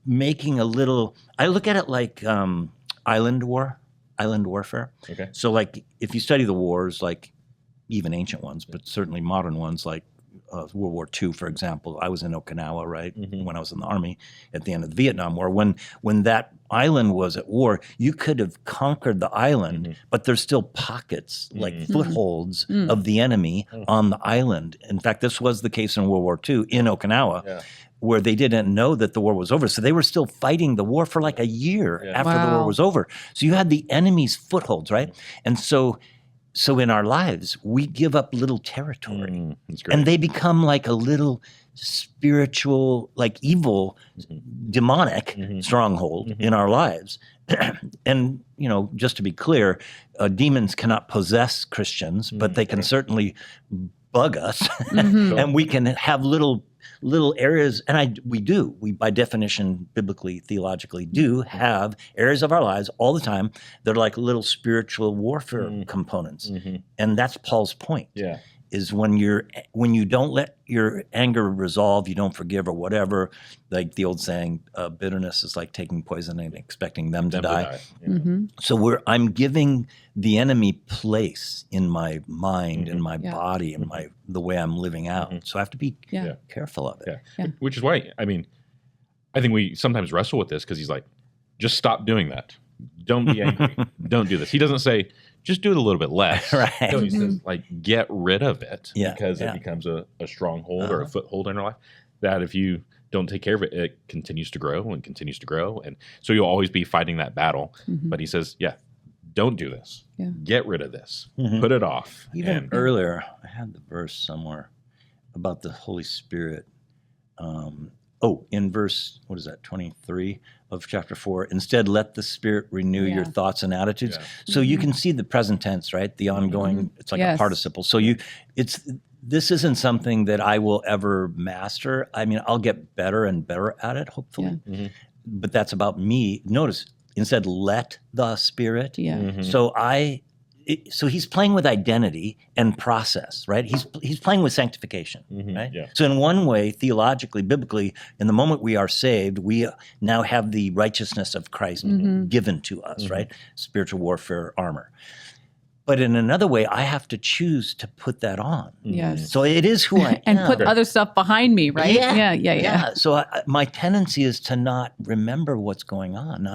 making a little. I look at it like island warfare. Okay. So, like, if you study the wars, like even ancient ones, but certainly modern ones, like World War II, for example. I was in Okinawa, right, when I was in the Army at the end of the Vietnam War. When that island was at war, you could have conquered the island, but there's still pockets, like footholds of the enemy on the island. In fact, this was the case in World War II in Okinawa, where they didn't know that the war was over. So they were still fighting the war for like a year after the war was over. So you had the enemy's footholds, right? And so in our lives, we give up little territory, and they become like a little spiritual, like evil, demonic stronghold in our lives. And, just to be clear, demons cannot possess Christians, but they can certainly bug us, and we can have little little areas, and we by definition, biblically, theologically, do have areas of our lives all the time that are like little spiritual warfare components. And that's Paul's point. Yeah. Is when you don't let your anger resolve, you don't forgive or whatever, like the old saying, bitterness is like taking poison and expecting them to die. Yeah. So I'm giving the enemy place in my mind, in my body, in the way I'm living out. So I have to be careful of it. Yeah. Which is why, I mean, I think we sometimes wrestle with this because he's like, just stop doing that. Don't be angry. Don't do this. He doesn't say, just do it a little bit less. Right. No, he says, like, get rid of it because it becomes a stronghold or a foothold in our life. That if you don't take care of it, it continues to grow and continues to grow. And so you'll always be fighting that battle. But he says, don't do this. Yeah. Get rid of this. Put it off. Even earlier, I had the verse somewhere about the Holy Spirit. In verse, 23 of chapter 4, instead let the Spirit renew your thoughts and attitudes. Yeah. So you can see the present tense, right? The ongoing, it's like a participle. So this isn't something that I will ever master. I mean, I'll get better and better at it, hopefully. But that's about me. Notice, instead, let the Spirit. So he's playing with identity and process, right? He's playing with sanctification, right? Yeah. So in one way, theologically, biblically, in the moment we are saved, we now have the righteousness of Christ given to us, right? Spiritual warfare armor. But in another way, I have to choose to put that on. Yes. So it is who I am. And put other stuff behind me, right? Yeah. So my tendency is to not remember what's going on,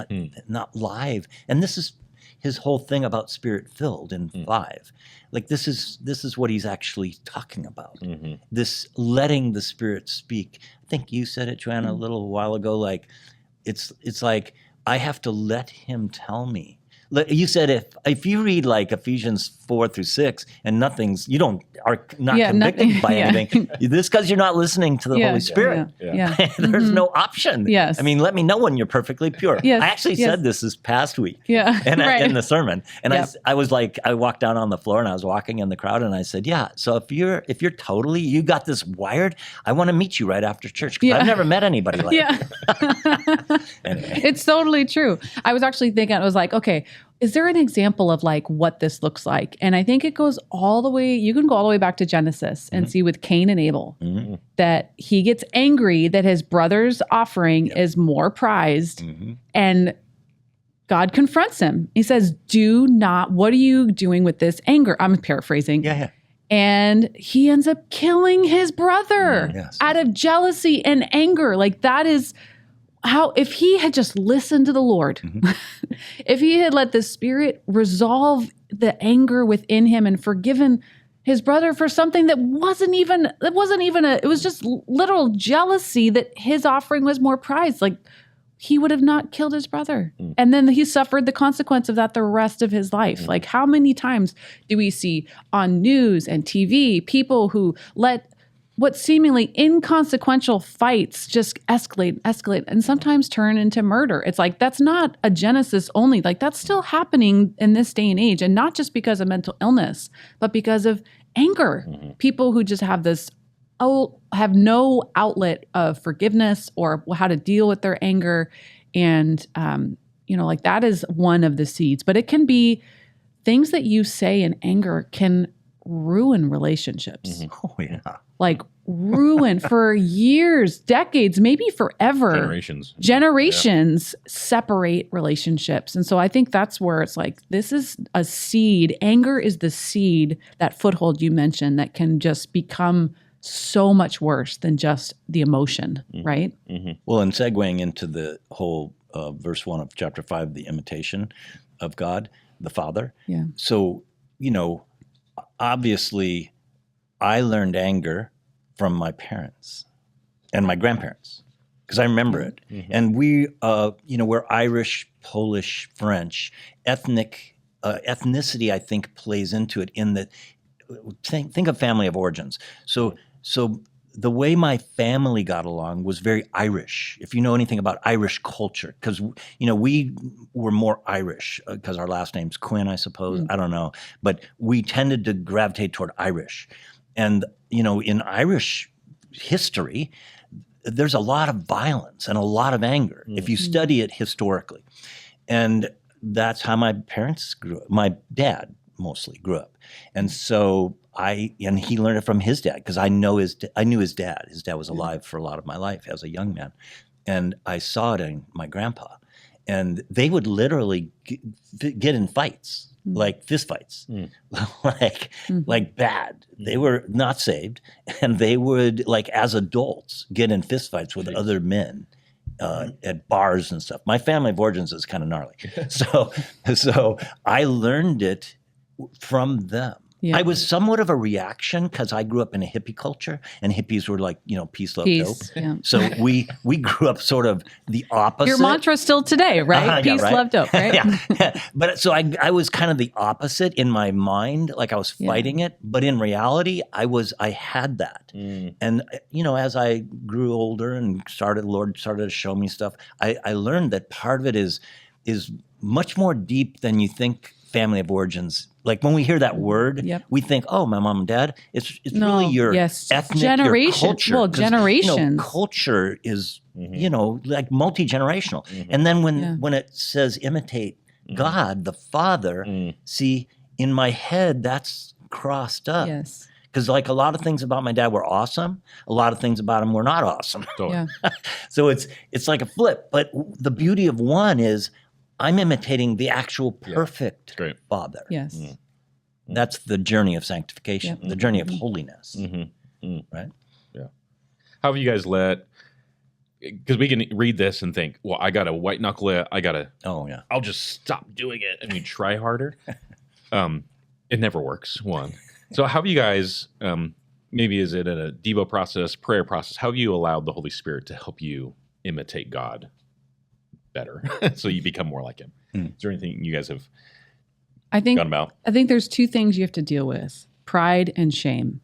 not live. And this is his whole thing about Spirit-filled in 5. Like this is what he's actually talking about. This letting the Spirit speak. I think you said it, Joanna, a little while ago. Like it's like I have to let him tell me. You said if you read like Ephesians 4-6 and you are not convicted by anything, this because you're not listening to the Holy Spirit. There's no option. Yes. I mean, let me know when you're perfectly pure. Yes. I actually said this past week. And in the sermon. And I was like, I walked down on the floor and I was walking in the crowd and I said, so if you're totally, you got this wired, I want to meet you right after church because I've never met anybody like you. Anyway. It's totally true. I was actually thinking, I was like, okay, is there an example of like what this looks like? And I think it goes all the way, you can go all the way back to Genesis and see with Cain and Abel that he gets angry that his brother's offering is more prized and God confronts him. He says, what are you doing with this anger? I'm paraphrasing. And he ends up killing his brother out of jealousy and anger. Like that is how, if he had just listened to the Lord, if he had let the Spirit resolve the anger within him and forgiven his brother for something that it was just literal jealousy that his offering was more prized. Like he would have not killed his brother. And then he suffered the consequence of that the rest of his life. Like how many times do we see on news and TV people who let what seemingly inconsequential fights just escalate, and sometimes turn into murder. It's like, that's not a Genesis only. Like that's still happening in this day and age. And not just because of mental illness, but because of anger. People who just have have no outlet of forgiveness or how to deal with their anger. And, like that is one of the seeds, but it can be things that you say in anger can ruin relationships. Oh yeah. Like ruin for years, decades, maybe forever. Generations separate relationships. And so I think that's where it's like, this is a seed. Anger is the seed, that foothold you mentioned, that can just become so much worse than just the emotion, right? Well, and segueing into the whole verse 1 of chapter 5, the imitation of God, the Father. Yeah. So, obviously, I learned anger from my parents and my grandparents because I remember it. And we, we're Irish, Polish, French. Ethnicity, I think, plays into it in that, think of family of origins. So the way my family got along was very Irish, if you know anything about Irish culture, because, we were more Irish because our last name's Quinn, I suppose. I don't know. But we tended to gravitate toward Irish. And, in Irish history, there's a lot of violence and a lot of anger if you study it historically. And that's how my parents grew up. My dad mostly grew up. And so he learned it from his dad, because I knew his dad. His dad was alive for a lot of my life as a young man. And I saw it in my grandpa. And they would literally get in fights, like fist fights, like bad. They were not saved. And they would, like as adults, get in fist fights with other men at bars and stuff. My family of origins is kind of gnarly. So I learned it from them. Yeah. I was somewhat of a reaction because I grew up in a hippie culture, and hippies were like, peace, love, dope. Yeah. So we grew up sort of the opposite. Your mantra still today, right? Peace, right. love, dope, right? Yeah. But so I was kind of the opposite in my mind, like I was fighting it, but in reality, I had that. And as I grew older and the Lord started to show me stuff, I learned that part of it is much more deep than you think. Family of origins. Like when we hear that word, we think, "Oh, my mom and dad." It's really your ethnic, your culture. Well, generations. Culture is like multi-generational. And then when it says imitate God, the Father, see, in my head that's crossed up. Yes. Because like a lot of things about my dad were awesome, a lot of things about him were not awesome. So it's like a flip. But the beauty of one is, I'm imitating the actual perfect Father. Yes. That's the journey of sanctification, the journey of holiness. Right? Yeah. How have you guys because we can read this and think, well, I got to white knuckle it. I'll just stop doing it. And we try harder. It never works, one. So how have you guys, maybe is it a Devo process, prayer process, how have you allowed the Holy Spirit to help you imitate God better so you become more like him? Is there anything you guys have gone about? I think there's two things you have to deal with: pride and shame.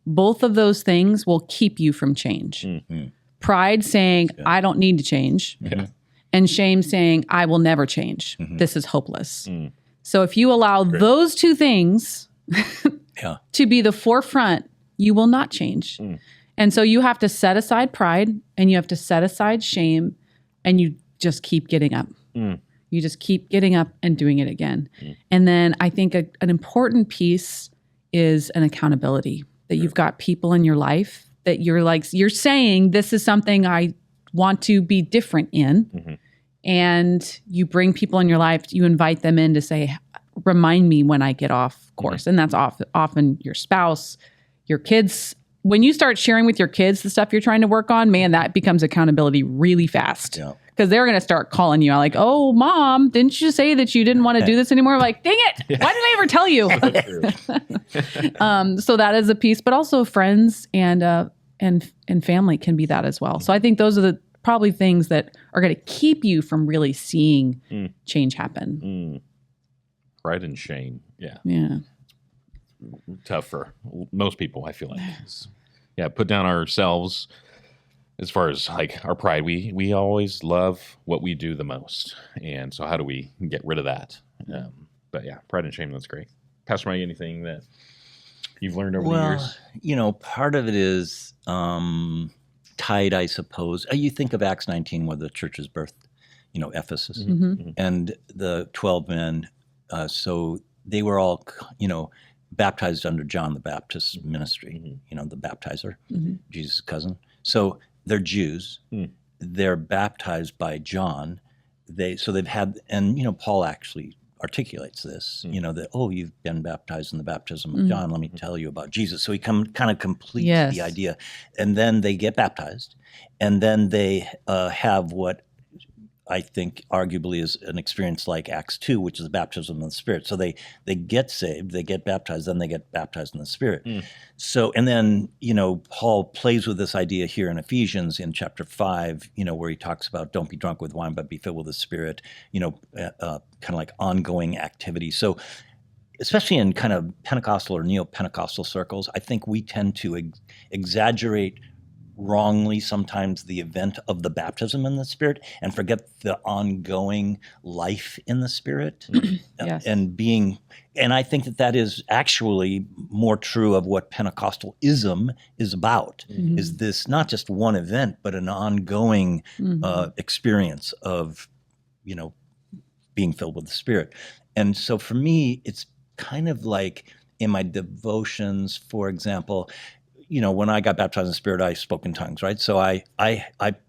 Both of those things will keep you from change. Pride saying, I don't need to change. And shame saying, I will never change. This is hopeless. So if you allow those two things to be the forefront, you will not change. And so you have to set aside pride, and you have to set aside shame, and you just keep getting up. You just keep getting up and doing it again. And then I think an important piece is an accountability, that you've got people in your life that you're saying, this is something I want to be different in. And you bring people in your life, you invite them in to say, remind me when I get off course. And that's often your spouse, your kids. When you start sharing with your kids the stuff you're trying to work on, man, that becomes accountability really fast. Because they're going to start calling you out like, oh, Mom, didn't you say that you didn't want to do this anymore? Like, dang it. Why did I ever tell you? So that is a piece, but also friends and family can be that as well. So I think those are probably things that are going to keep you from really seeing change happen. Pride and shame. Yeah. Tough for most people, I feel like. Put down ourselves. As far as like our pride, we always love what we do the most. And so how do we get rid of that? But pride and shame, that's great. Pastor Mike, anything that you've learned over the years? Part of it is tied, I suppose. You think of Acts 19, where the church is birthed, Ephesus, and the 12 men. So they were all, baptized under John the Baptist's ministry, the baptizer, Jesus' cousin. So they're Jews. They're baptized by John. They've had, and Paul actually articulates this, that, you've been baptized in the baptism of John. Let me tell you about Jesus. So he kind of completes the idea. And then they get baptized. And then they have what I think arguably is an experience like Acts 2, which is the baptism of the Spirit. So they get saved, they get baptized, then they get baptized in the Spirit. So, and then, Paul plays with this idea here in Ephesians in chapter 5, where he talks about don't be drunk with wine, but be filled with the Spirit, kind of like ongoing activity. So especially in kind of Pentecostal or neo-Pentecostal circles, I think we tend to exaggerate wrongly sometimes the event of the baptism in the Spirit and forget the ongoing life in the Spirit. Yes. And I think that is actually more true of what Pentecostalism is about, is this not just one event, but an ongoing experience of, being filled with the Spirit. And so for me, it's kind of like in my devotions, for example, when I got baptized in the Spirit, I spoke in tongues, right? So I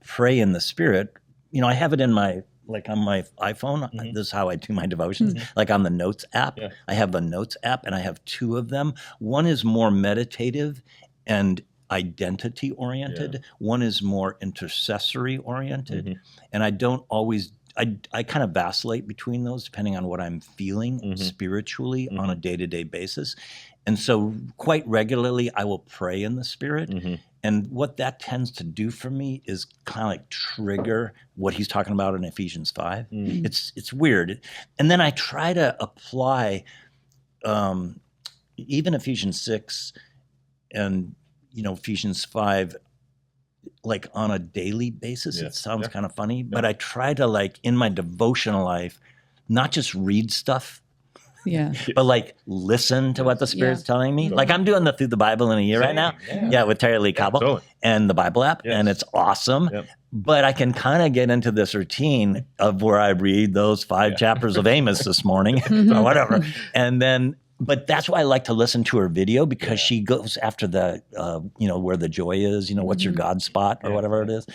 pray in the Spirit. I have it in on my iPhone. This is how I do my devotions. Like on the Notes app, I have a Notes app, and I have two of them. One is more meditative and identity oriented. One is more intercessory oriented. And I don't always. I kind of vacillate between those depending on what I'm feeling spiritually on a day-to-day basis. And so quite regularly, I will pray in the Spirit. And what that tends to do for me is kind of like trigger what he's talking about in Ephesians 5. It's weird. And then I try to apply even Ephesians 6 and, Ephesians 5 like on a daily basis. It sounds kind of funny, but I try to in my devotional life, not just read stuff, but listen to what the Spirit's telling me. Like I'm doing Through the Bible in a Year right now. With Terry Lee Cobble and the Bible app, and it's awesome. But I can kind of get into this routine of where I read those 5 chapters of Amos this morning or whatever, and then. But that's why I like to listen to her video, because she goes after the, where the joy is, what's your God spot or whatever it is.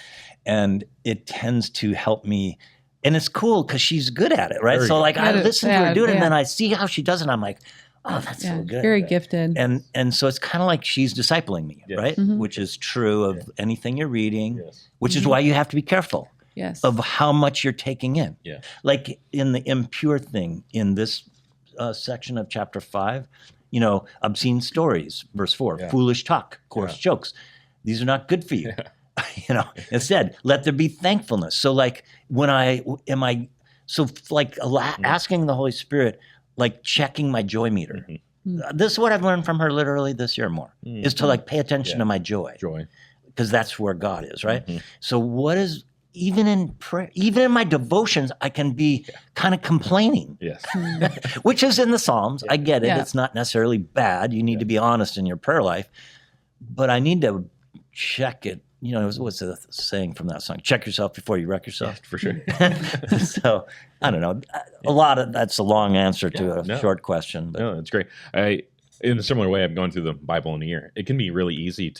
And it tends to help me. And it's cool because she's good at it, right? So I listen to her do it, and then I see how she does it. And I'm like, oh, that's so good. Very gifted. And so it's kind of like she's discipling me, right? Which is true of anything you're reading, which is why you have to be careful of how much you're taking in. Like in the impure thing in this section of chapter 5, obscene stories, verse 4, foolish talk, coarse jokes. These are not good for you. Instead, let there be thankfulness. So asking the Holy Spirit, checking my joy meter. This is what I've learned from her literally this year more, is to pay attention to my joy. Because that's where God is, right? So what is, even in prayer, even in my devotions, I can be kind of complaining. Which is in the Psalms. I get it. It's not necessarily bad. You need to be honest in your prayer life. But I need to check it. What's the saying from that song? Check yourself before you wreck yourself. For sure. So, I don't know. That's a long answer to a short question. But. No, that's great. In a similar way, I'm going through the Bible in a year. It can be really easy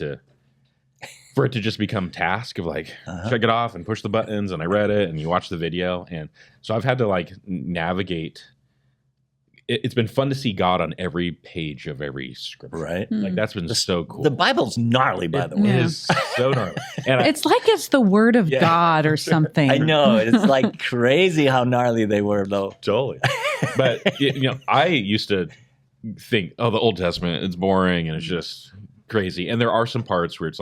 for it to just become task of check it off and push the buttons, and I read it and you watch the video. And so I've had to navigate. It's been fun to see God on every page of every scripture. Right. That's been so cool. The Bible's gnarly, by the way. It is so gnarly. And it's like it's the word of God or something. I know. It's crazy how gnarly they were, though. Totally. But, I used to think, the Old Testament, it's boring and it's just crazy. And there are some parts where it's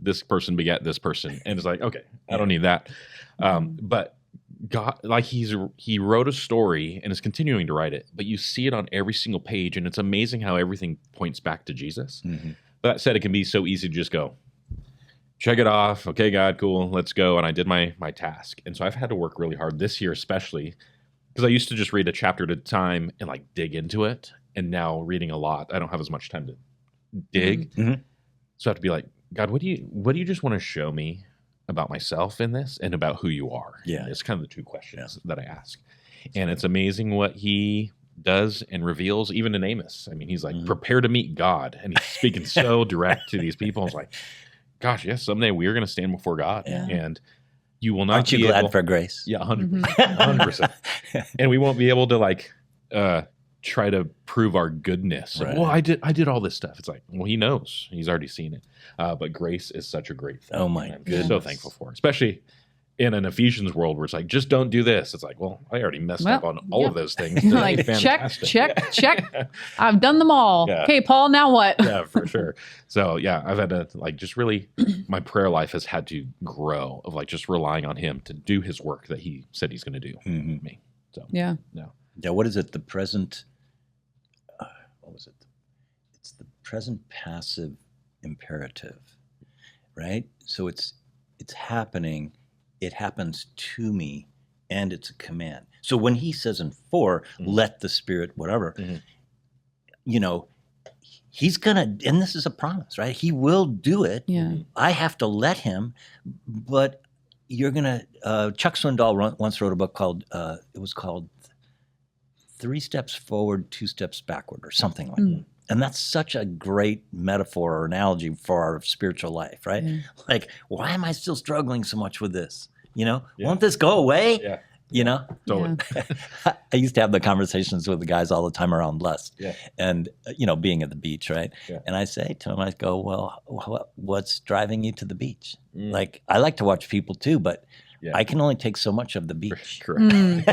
this person begat this person, and it's okay, I don't need that. But God, he wrote a story and is continuing to write it, but you see it on every single page, and it's amazing how everything points back to Jesus. But that said, it can be so easy to just go, check it off. Okay, God, cool, let's go. And I did my task. And so I've had to work really hard this year, especially because I used to just read a chapter at a time and dig into it. And now reading a lot, I don't have as much time to dig. So I have to be God, what do you just want to show me about myself in this, and about who you are? It's kind of the two questions that I ask. And it's amazing what he does and reveals, even in Amos. I mean, he's prepare to meet God, and he's speaking so direct to these people. It's gosh, yes, someday we are going to stand before God, and you will not. Aren't you glad for grace? Yeah, 100%. And we won't be able to try to prove our goodness. Well, I did all this stuff. It's well, he knows. He's already seen it. But grace is such a great thing. Oh my goodness. I'm so thankful for it. Especially in an Ephesians world where it's just don't do this. It's well, I already messed up on all of those things. Check. I've done them all. Yeah. Okay, Paul, now what? Yeah, for sure. So I've had to just really, my prayer life has had to grow of just relying on him to do his work that he said he's going to do for me. So yeah. What is it? The present, what was it? It's the present passive imperative, right? So it's happening. It happens to me, and it's a command. So when he says in 4, let the Spirit, whatever, he's gonna, and this is a promise, right? He will do it. Yeah. I have to let him, but you're gonna. Chuck Swindoll once wrote a book called it was called 3 Steps Forward, 2 Steps Backward, or something like that. And that's such a great metaphor or analogy for our spiritual life, right? Yeah. Like, why am I still struggling so much with this? Won't this go away? Yeah. Totally. I used to have the conversations with the guys all the time around lust. Yeah. And, being at the beach, right? Yeah. And I say to them, I go, well, what's driving you to the beach? Like, I like to watch people too, but I can only take so much of the beach. Correct.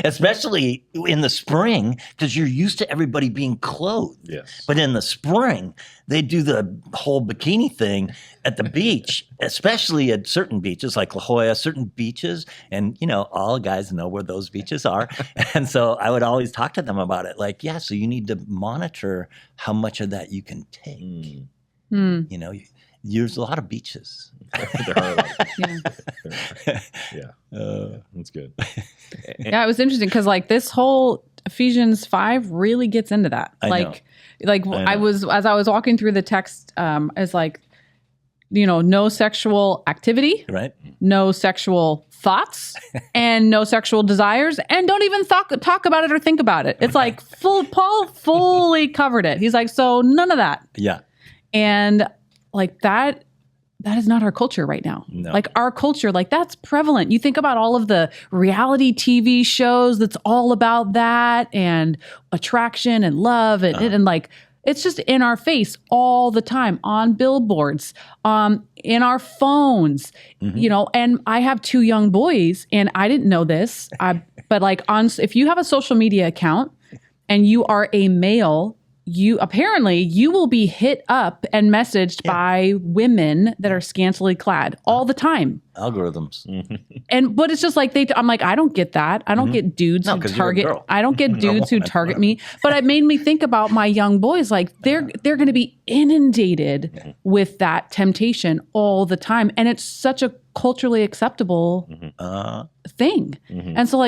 Especially in the spring, because you're used to everybody being clothed. Yes. But in the spring, they do the whole bikini thing at the beach, especially at certain beaches like La Jolla, certain beaches. And, all guys know where those beaches are. And so I would always talk to them about it. Like, so you need to monitor how much of that you can take. There's a lot of beaches. There are a lot. That's good. Yeah, it was interesting because this whole Ephesians 5 really gets into that. I was walking through the text, as no sexual activity, right? No sexual thoughts, and no sexual desires, and don't even talk about it or think about it. It's Paul fully covered it. He's like, so none of that. Yeah, and that is not our culture right now. No. Our culture, that's prevalent. You think about all of the reality TV shows that's all about that and attraction and love and it's just in our face all the time on billboards, in our phones, and I have 2 young boys and I didn't know this, but if you have a social media account and you are a male, you will be hit up and messaged by women that are scantily clad all the time. Algorithms. But it's just I'm like, I don't get that. I don't get dudes who target. I don't get dudes who target me. But it made me think about my young boys. They're going to be inundated with that temptation all the time, and it's such a culturally acceptable thing. And so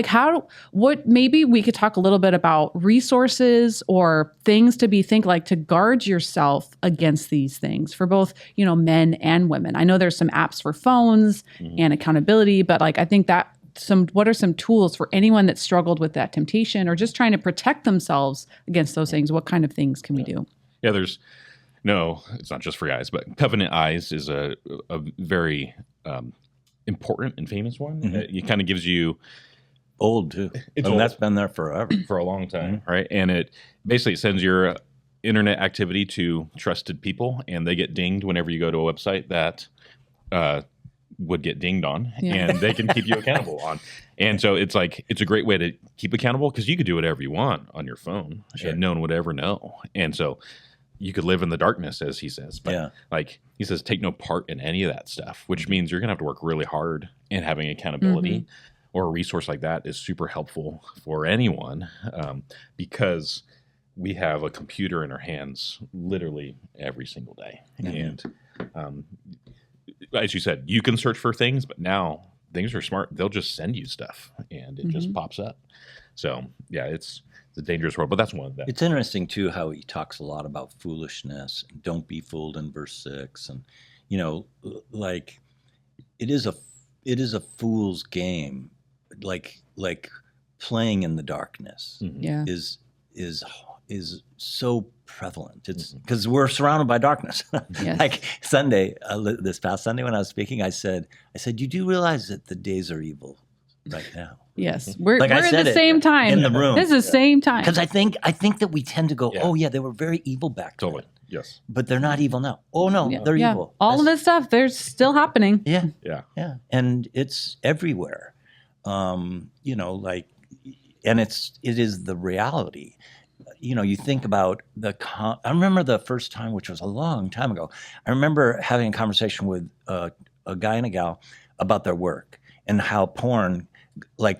maybe we could talk a little bit about resources or things to to guard yourself against these things for both, men and women. I know there's some apps for phones and accountability, but I think that what are some tools for anyone that struggled with that temptation or just trying to protect themselves against those things? What kind of things can we do? Yeah, it's not just for guys, but Covenant Eyes is a very important and famous one. It kind of gives you old too. That's been there forever, for a long time, right? And it basically sends your internet activity to trusted people, and they get dinged whenever you go to a website that would get dinged on, and they can keep you accountable on. And so it's a great way to keep accountable because you could do whatever you want on your phone, and no one would ever know. And so you could live in the darkness, as he says. But he says, take no part in any of that stuff, which means you're going to have to work really hard, and having accountability or a resource like that is super helpful for anyone because we have a computer in our hands literally every single day. And as you said, you can search for things, but now things are smart. They'll just send you stuff and it just pops up. So it's a dangerous world, but that's one of them. It's interesting too how he talks a lot about foolishness. Don't be fooled in verse 6, and it is a fool's game, like playing in the darkness. Is so prevalent. It's because we're surrounded by darkness. Like Sunday, this past Sunday when I was speaking, I said, you do realize that the days are evil right now. Yes, we're at the same time in the room. This is the same time because I think that we tend to go, oh yeah, they were very evil back then. Totally, yes, but they're not evil now. Oh no, they're evil. All of this stuff, they're still happening. Yeah, and it's everywhere. And it is the reality. You think about I remember the first time, which was a long time ago. I remember having a conversation with a guy and a gal about their work and how porn, I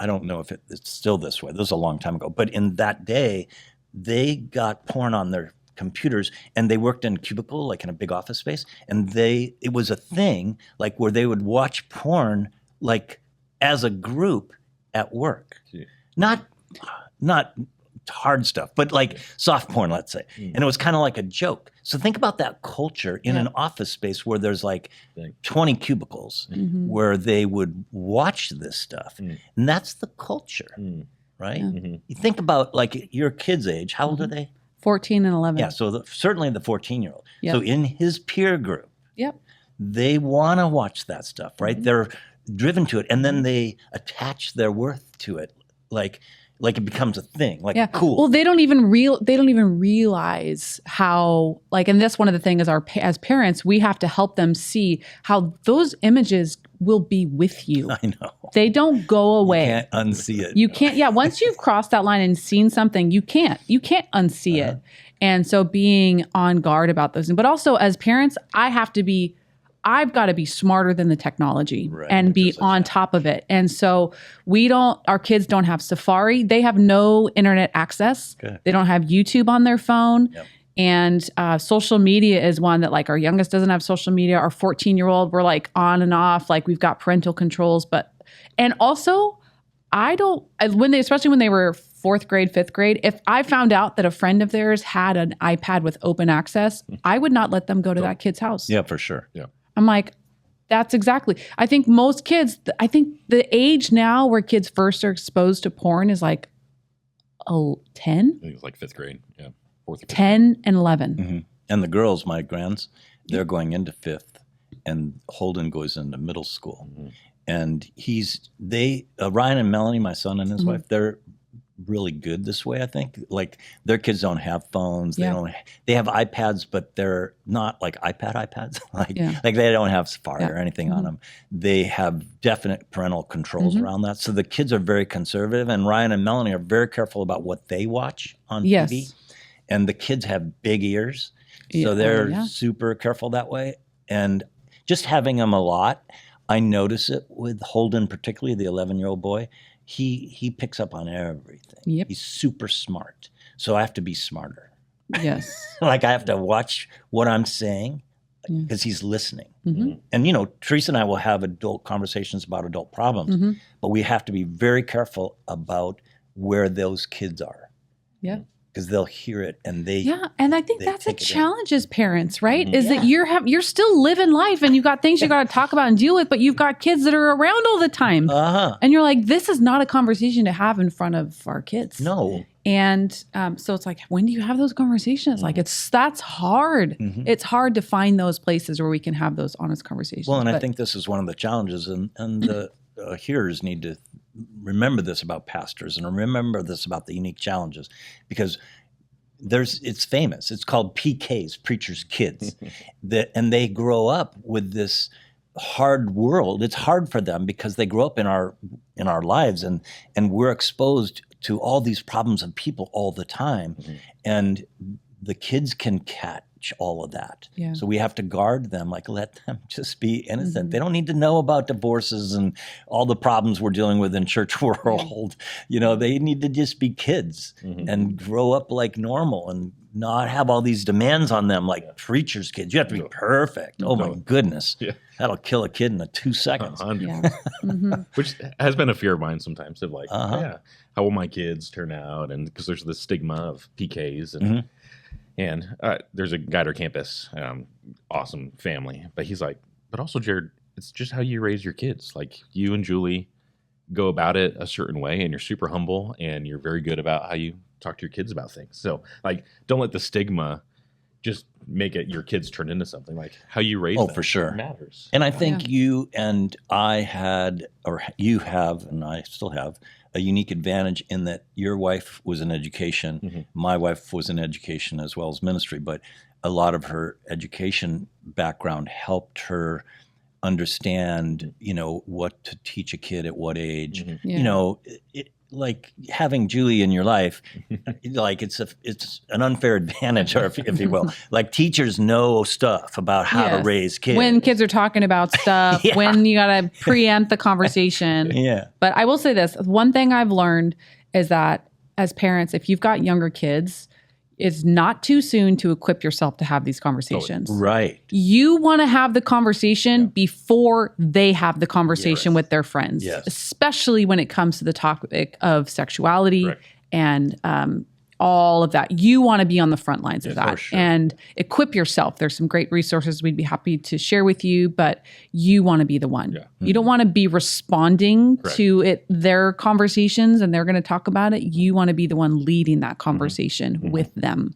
don't know if it's still this way. This was a long time ago. But in that day, they got porn on their computers, and they worked in a cubicle, like in a big office space, and it was a thing like where they would watch porn like as a group at work. Not hard stuff, but like soft porn, let's say. And it was kind of like a joke. So think about that culture in an office space where there's like 20 cubicles where they would watch this stuff. And that's the culture, right? You think about like your kid's age. How old are they? 14 and 11. Yeah, so certainly the 14-year-old. Yep. So in his peer group, they want to watch that stuff, right? They're driven to it, and then they attach their worth to it, like it becomes a thing, like cool. Well, they don't even realize how, like, and that's one of the things as parents, we have to help them see how those images will be with you. I know. They don't go away. You can't unsee it. You can't. Yeah. Once you've crossed that line and seen something, you can't unsee it. And so being on guard about those, but also as parents, I've got to be smarter than the technology and be on top of it. And so our kids don't have Safari. They have no internet access. Okay. They don't have YouTube on their phone. Yep. And social media is one that, like, our youngest doesn't have social media. Our 14-year-old, we're like on and off, like we've got parental controls. And also especially when they were 4th grade, 5th grade, if I found out that a friend of theirs had an iPad with open access, I would not let them go to that kid's house. Yeah, for sure. Yeah. I'm like, that's exactly. I think most kids, the age now where kids first are exposed to porn is like 10? I think it's like 5th grade. Yeah. 4th. 10 and 11. Mm-hmm. And the girls, my grands, they're going into 5th, and Holden goes into middle school. Mm-hmm. And Ryan and Melanie, my son and his wife, they're really good this way, I think. Like, their kids don't have phones. They have iPads, but they're not like iPads. like they don't have Safari or anything on them. They have definite parental controls around that. So the kids are very conservative, and Ryan and Melanie are very careful about what they watch on TV. And the kids have big ears. So they're super careful that way. And just having them a lot, I notice it with Holden, particularly the 11-year-old boy. He picks up on everything. Yep. He's super smart. So I have to be smarter. Yes. Like, I have to watch what I'm saying because he's listening. Mm-hmm. And, Teresa and I will have adult conversations about adult problems, but we have to be very careful about where those kids are. Yeah. Because they'll hear it and and I think that's a challenge as parents, right? Mm-hmm. Is that you're still living life and you've got things you got to talk about and deal with, but you've got kids that are around all the time, and you're like, this is not a conversation to have in front of our kids. No. And so it's like, when do you have those conversations? Like, that's hard. Mm-hmm. It's hard to find those places where we can have those honest conversations. Well, and I think this is one of the challenges, and the hearers need to remember this about pastors and remember this about the unique challenges, because it's famous. It's called PKs, preachers' kids, and they grow up with this hard world. It's hard for them because they grow up in our lives, and we're exposed to all these problems of people all the time, and the kids can catch all of that. Yeah. So we have to guard them, like, let them just be innocent. Mm-hmm. They don't need to know about divorces and all the problems we're dealing with in church world. They need to just be kids and grow up like normal and not have all these demands on them like preachers' kids. You have to be perfect. Oh my goodness. Yeah. That'll kill a kid in 2 seconds. Which has been a fear of mine sometimes, of like, how will my kids turn out? And because there's this stigma of PKs and there's a guy at our campus, awesome family, but he's like, but also, Jared, it's just how you raise your kids. Like, you and Julie go about it a certain way, and you're super humble, and you're very good about how you talk to your kids about things. So, like, don't let the stigma just make it your kids turn into something. Like, how you raise them for sure matters. And I think you and I had, or you have, and I still have, a unique advantage in that your wife was in education. My wife was in education as well as ministry, but a lot of her education background helped her understand, what to teach a kid at what age. Like, having Julie in your life, like, it's an unfair advantage, or if you will. Like, teachers know stuff about how to raise kids. When kids are talking about stuff, when you got to preempt the conversation. But I will say this. One thing I've learned is that as parents, if you've got younger kids, it's not too soon to equip yourself to have these conversations. Right. You want to have the conversation before they have the conversation with their friends, especially when it comes to the topic of sexuality and all of that. You want to be on the front lines of that and equip yourself. There's some great resources we'd be happy to share with you, but you want to be the one. Yeah. You don't want to be responding to their conversations and they're going to talk about it. You want to be the one leading that conversation with them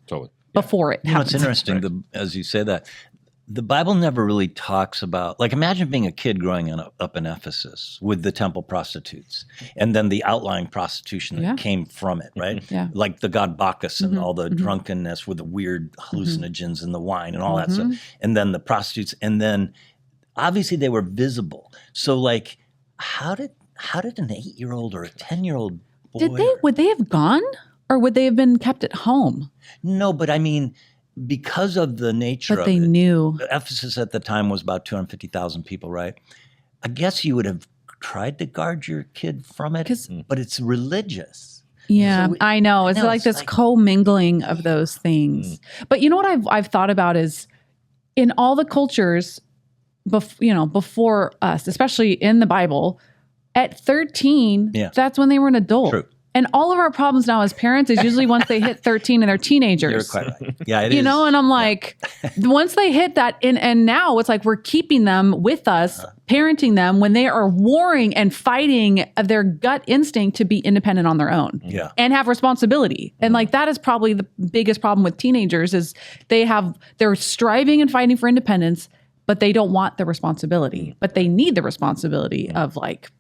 before it happens. It's interesting, as you say that, the Bible never really talks about, like, imagine being a kid growing up in Ephesus with the temple prostitutes and then the outlying prostitution that came from it, right? Like the god Bacchus and all the drunkenness with the weird hallucinogens and the wine and all that stuff. And then the prostitutes. And then obviously they were visible. So like, how did an 8-year-old or a 10-year-old boy... Would they have gone or would they have been kept at home? No, but I mean... because of the nature of it. But they knew. Ephesus at the time was about 250,000 people, right? I guess you would have tried to guard your kid from it, but it's religious. Yeah, so I know. It's like this co-mingling of those things. But you know what I've thought about is in all the cultures, before us, especially in the Bible, at 13, that's when they were an adult. True. And all of our problems now as parents is usually once they hit 13 and they're teenagers. You're quite right. Yeah, it is. And I'm like, once they hit that, and now it's like we're keeping them with us, parenting them when they are warring and fighting their gut instinct to be independent on their own and have responsibility. And like that is probably the biggest problem with teenagers is they're striving and fighting for independence, but they don't want the responsibility. But they need the responsibility of like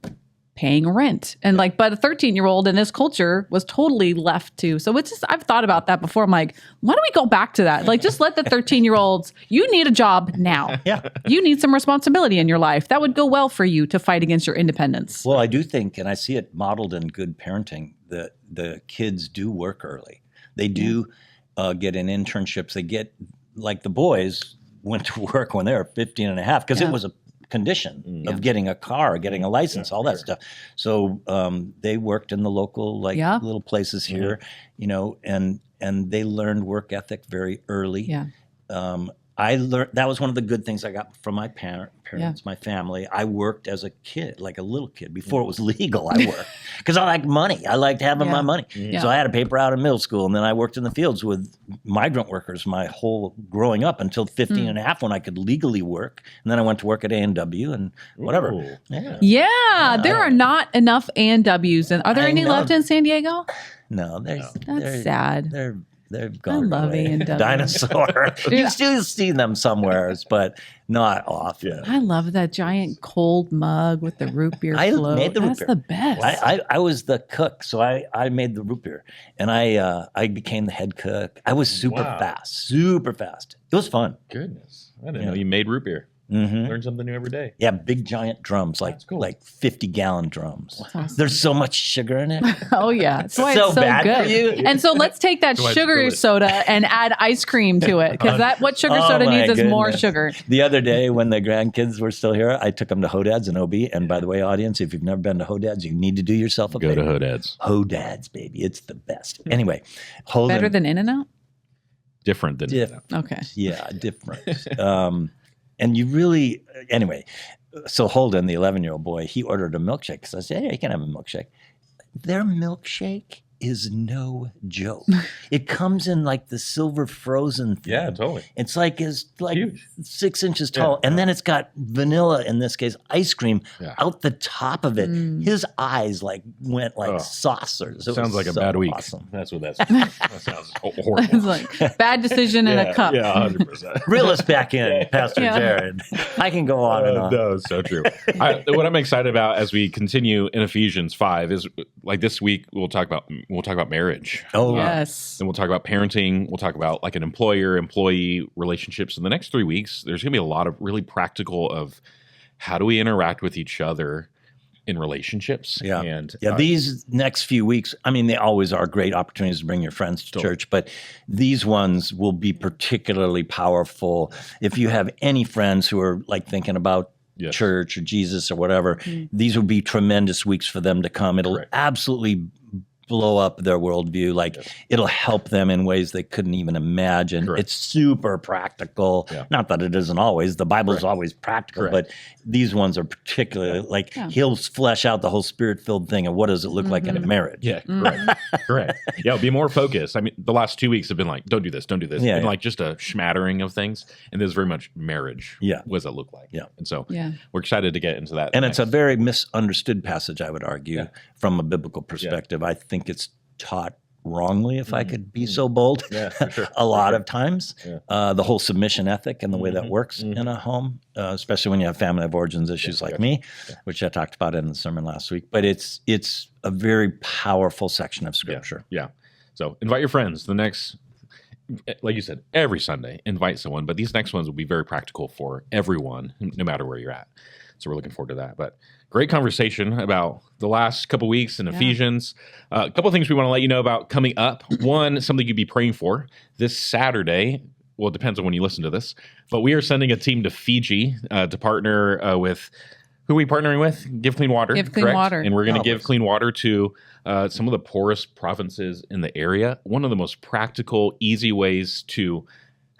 paying rent. And like, but a 13-year-old in this culture was totally left to. So it's just, I've thought about that before. I'm like, why don't we go back to that? Like, just let the 13-year-olds, you need a job now. You need some responsibility in your life. That would go well for you to fight against your independence. Well, I do think, and I see it modeled in good parenting, that the kids do work early. They do get in internships. They get, like the boys went to work when they were 15 and a half because it was a condition of getting a car, getting a license, all that stuff. So they worked in the local little places here, and they learned work ethic very early. I learned that was one of the good things I got from my parents, my family. I worked as a kid, like a little kid, before it was legal. I worked because I liked money. I liked having my money. So I had a paper out in middle school, and then I worked in the fields with migrant workers my whole growing up until 15 and a half when I could legally work. And then I went to work at A&W and whatever. There are not enough A&Ws. And are there any left in San Diego? No, that's sad. They've gone I love away. A&W. Dinosaur. You still see them somewheres, but not often. I love that giant cold mug with the root beer float. Made the root beer. That's the best. I was the cook, so I made the root beer. And I became the head cook. I was super fast. It was fun. Goodness. I didn't know you made root beer. Learn something new every day. Yeah, big giant drums, like 50-gallon drums. Awesome. There's so much sugar in it. Oh yeah, that's why it's so bad good. For you. And so let's take that sugar soda and add ice cream to it because what sugar soda needs is more sugar. The other day when the grandkids were still here, I took them to Hodad's in OB. And by the way, audience, if you've never been to Hodad's, you need to do yourself a favor. Go to Hodad's. Hodad's, baby, it's the best. Anyway, better than In-N-Out. Different than In-N-Out. Okay. Yeah, different. And you really, anyway, so Holden, the 11-year-old boy, he ordered a milkshake. Because I said, hey, you can have a milkshake. Their milkshake is no joke. It comes in like the silver frozen thing. Yeah, totally. It's like huge. 6 inches tall. And then it's got vanilla, in this case, ice cream out the top of it. His eyes went like saucers. It sounds like a bad week. Awesome. That's what that sounds horrible. It's like bad decision in a cup. Yeah, 100%. Reel us back in, Pastor Jared. I can go on and on. No, so true. What I'm excited about as we continue in Ephesians 5 is like this week we'll talk about marriage. Oh, yes. And we'll talk about parenting. We'll talk about like an employer-employee relationships. In the next 3 weeks, there's going to be a lot of really practical of how do we interact with each other in relationships. And these next few weeks, I mean, they always are great opportunities to bring your friends to church, but these ones will be particularly powerful. If you have any friends who are like thinking about church or Jesus or whatever, these will be tremendous weeks for them to come. It'll absolutely blow up their worldview. Like it'll help them in ways they couldn't even imagine. Correct. It's super practical. Yeah. Not that it isn't always. The Bible is always practical, but these ones are particularly like he'll flesh out the whole spirit-filled thing of what does it look like in a marriage. Yeah, correct. Correct. Yeah, be more focused. I mean, the last 2 weeks have been like, don't do this, don't do this. Yeah, and like just a smattering of things. And there's very much marriage. Yeah. What does that look like? Yeah. And so we're excited to get into that. And it's a very misunderstood passage, I would argue, from a biblical perspective. I think it's taught wrongly, if I could be so bold, for sure. a lot of times. The whole submission ethic and the way that works in a home, especially when you have family of origins issues like me, which I talked about in the sermon last week. But it's a very powerful section of Scripture. Yeah. So invite your friends. The next, like you said, every Sunday, invite someone. But these next ones will be very practical for everyone, no matter where you're at. So we're looking forward to that. But great conversation about the last couple weeks in Ephesians. A couple of things we want to let you know about coming up. One, something you'd be praying for this Saturday. Well, it depends on when you listen to this. But we are sending a team to Fiji to partner with, who are we partnering with? Give Clean Water. Give Clean Water. And we're going to give clean water to some of the poorest provinces in the area. One of the most practical, easy ways to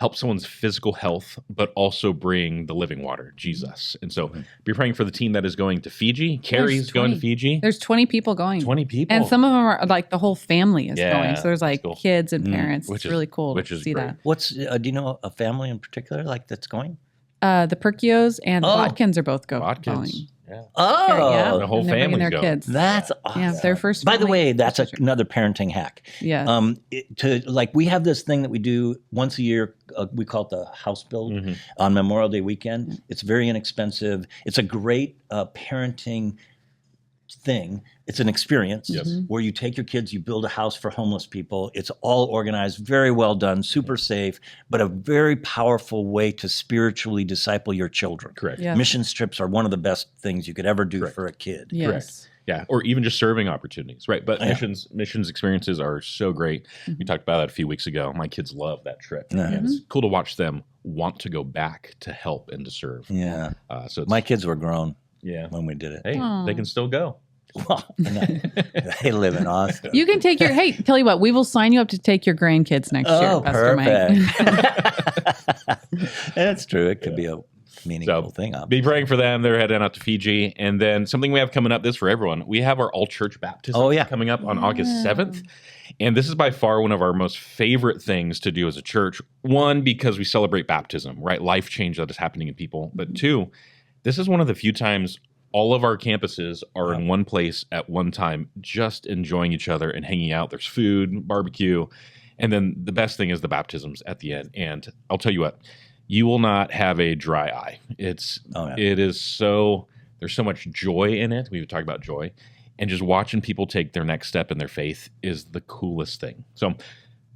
help someone's physical health, but also bring the living water, Jesus. And so be praying for the team that is going to Fiji. Carrie's going to Fiji. There's 20 people going. 20 people. And some of them are like the whole family is Yeah, going. So there's like cool. kids and parents. Which It's is really cool which to is see great. that. What's do you know a family in particular like that's going? The Perkios and the Botkins are both going. Watkins. Yeah. Oh, The whole and they're bringing family's their going. kids. that's awesome. Yeah, their first. By the family. way, that's another parenting hack. Yeah. We have this thing that we do once a year. We call it the house build on Memorial Day weekend. It's very inexpensive. It's a great parenting thing. It's an experience where you take your kids, you build a house for homeless people. It's all organized, very well done, super safe, but a very powerful way to spiritually disciple your children. Correct. Yeah. Mission trips are one of the best things you could ever do for a kid. Yes. Correct. Yeah, or even just serving opportunities, right? But missions experiences are so great. We talked about that a few weeks ago. My kids love that trip. And it's cool to watch them want to go back to help and to serve. Yeah. So it's, My kids were grown yeah, when we did it. hey, they can still go. Well, they live in Austin. You can take your, hey, tell you what, we will sign you up to take your grandkids next year, Pastor perfect. That's true. It could be a meaningful thing. Be praying for them. They're heading out to Fiji. And then something we have coming up, this for everyone, we have our all-church baptism coming up on August 7th. And this is by far one of our most favorite things to do as a church. One, because we celebrate baptism, right? Life change that is happening in people. But two, this is one of the few times all of our campuses are in one place at one time, just enjoying each other and hanging out. There's food, barbecue, and then the best thing is the baptisms at the end. And I'll tell you what, you will not have a dry eye. It is so, there's so much joy in it. We've talked about joy. And just watching people take their next step in their faith is the coolest thing. So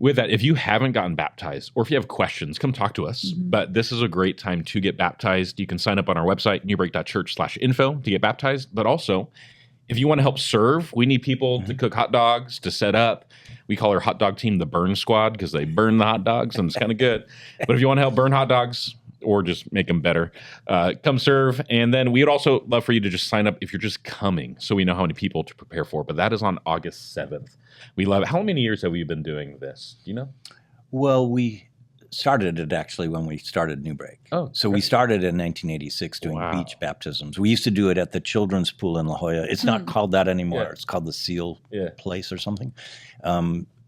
with that, if you haven't gotten baptized or if you have questions, come talk to us. But this is a great time to get baptized. You can sign up on our website, newbreak.church/info to get baptized. But also, if you want to help serve, we need people to cook hot dogs, to set up. We call our hot dog team the Burn Squad because they burn the hot dogs and it's kind of good. But if you want to help burn hot dogs or just make them better, come serve. And then we would also love for you to just sign up if you're just coming so we know how many people to prepare for. But that is on August 7th. We love it. How many years have we been doing this? Do you know? Well, we started it actually when we started Newbreak. Oh, so we started in 1986 doing beach baptisms. We used to do it at the children's pool in La Jolla. It's not called that anymore. It's called the Seal Place or something,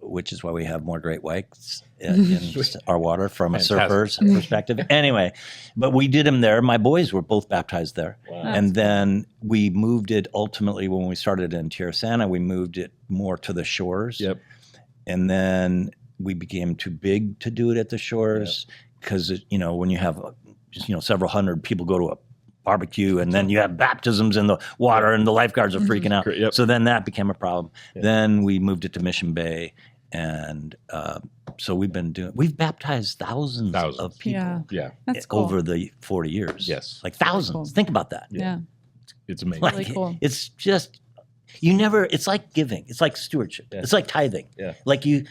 which is why we have more great whites in our water from a surfer's perspective. Anyway, but we did them there. My boys were both baptized there. Wow. And then we moved it ultimately when we started in Tierra Santa, we moved it more to the shores. Yep. And then we became too big to do it at the shores because, when you have, several hundred people go to a barbecue and then you have baptisms in the water and the lifeguards are freaking out. Yep. So then that became a problem. Yep. Then we moved it to Mission Bay. And so we've baptized thousands of people That's cool. over the 40 years. Yes. Like thousands. Cool. Think about that. Yeah. It's amazing. Really cool. It's just, it's like giving. It's like stewardship. Yeah. It's like tithing. Yeah. Like you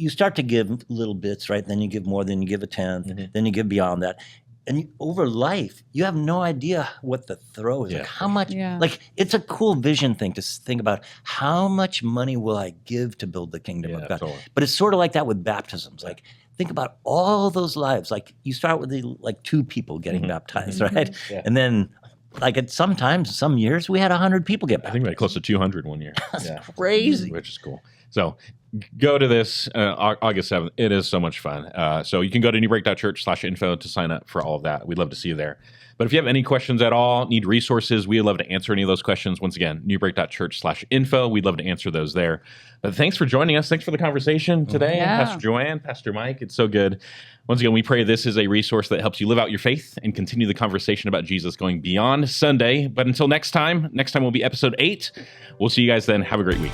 start to give little bits, right? Then you give more, then you give a tenth, then you give beyond that. And over life, you have no idea what the throw is. Yeah. Like how much, Yeah. like it's a cool vision thing to think about how much money will I give to build the kingdom of God? Totally. But it's sort of like that with baptisms. Like think about all those lives. Like you start with like 2 people getting baptized, right? Yeah. And then like at some years we had 100 people get I think we baptized. had close to 200 one year. That's crazy. Which is cool. So go to this August 7th. It is so much fun. So you can go to newbreak.church/info to sign up for all of that. We'd love to see you there. But if you have any questions at all, need resources, we'd love to answer any of those questions. Once again, newbreak.church/info. We'd love to answer those there. But thanks for joining us. Thanks for the conversation today. Yeah. Pastor Joanne, Pastor Mike, it's so good. Once again, we pray this is a resource that helps you live out your faith and continue the conversation about Jesus going beyond Sunday. But until next time will be episode 8. We'll see you guys then. Have a great week.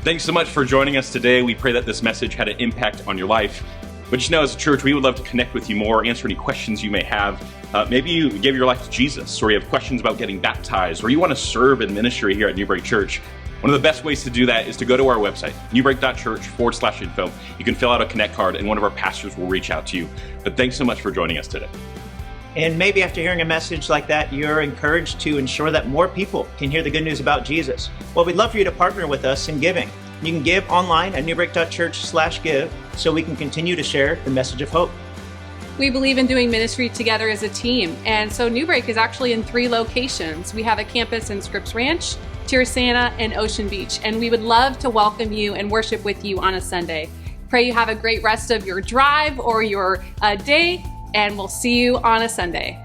Thanks so much for joining us today. We pray that this message had an impact on your life. But just know, as a church, we would love to connect with you more, answer any questions you may have. Maybe you gave your life to Jesus, or you have questions about getting baptized, or you want to serve in ministry here at Newbreak Church. One of the best ways to do that is to go to our website, newbreak.church/info. You can fill out a Connect card, and one of our pastors will reach out to you. But thanks so much for joining us today. And maybe after hearing a message like that, you're encouraged to ensure that more people can hear the good news about Jesus. Well, we'd love for you to partner with us in giving. You can give online at newbreak.church/give so we can continue to share the message of hope. We believe in doing ministry together as a team. And so Newbreak is actually in 3 locations. We have a campus in Scripps Ranch, Tirisana, and Ocean Beach. And we would love to welcome you and worship with you on a Sunday. Pray you have a great rest of your drive or your day, and we'll see you on a Sunday.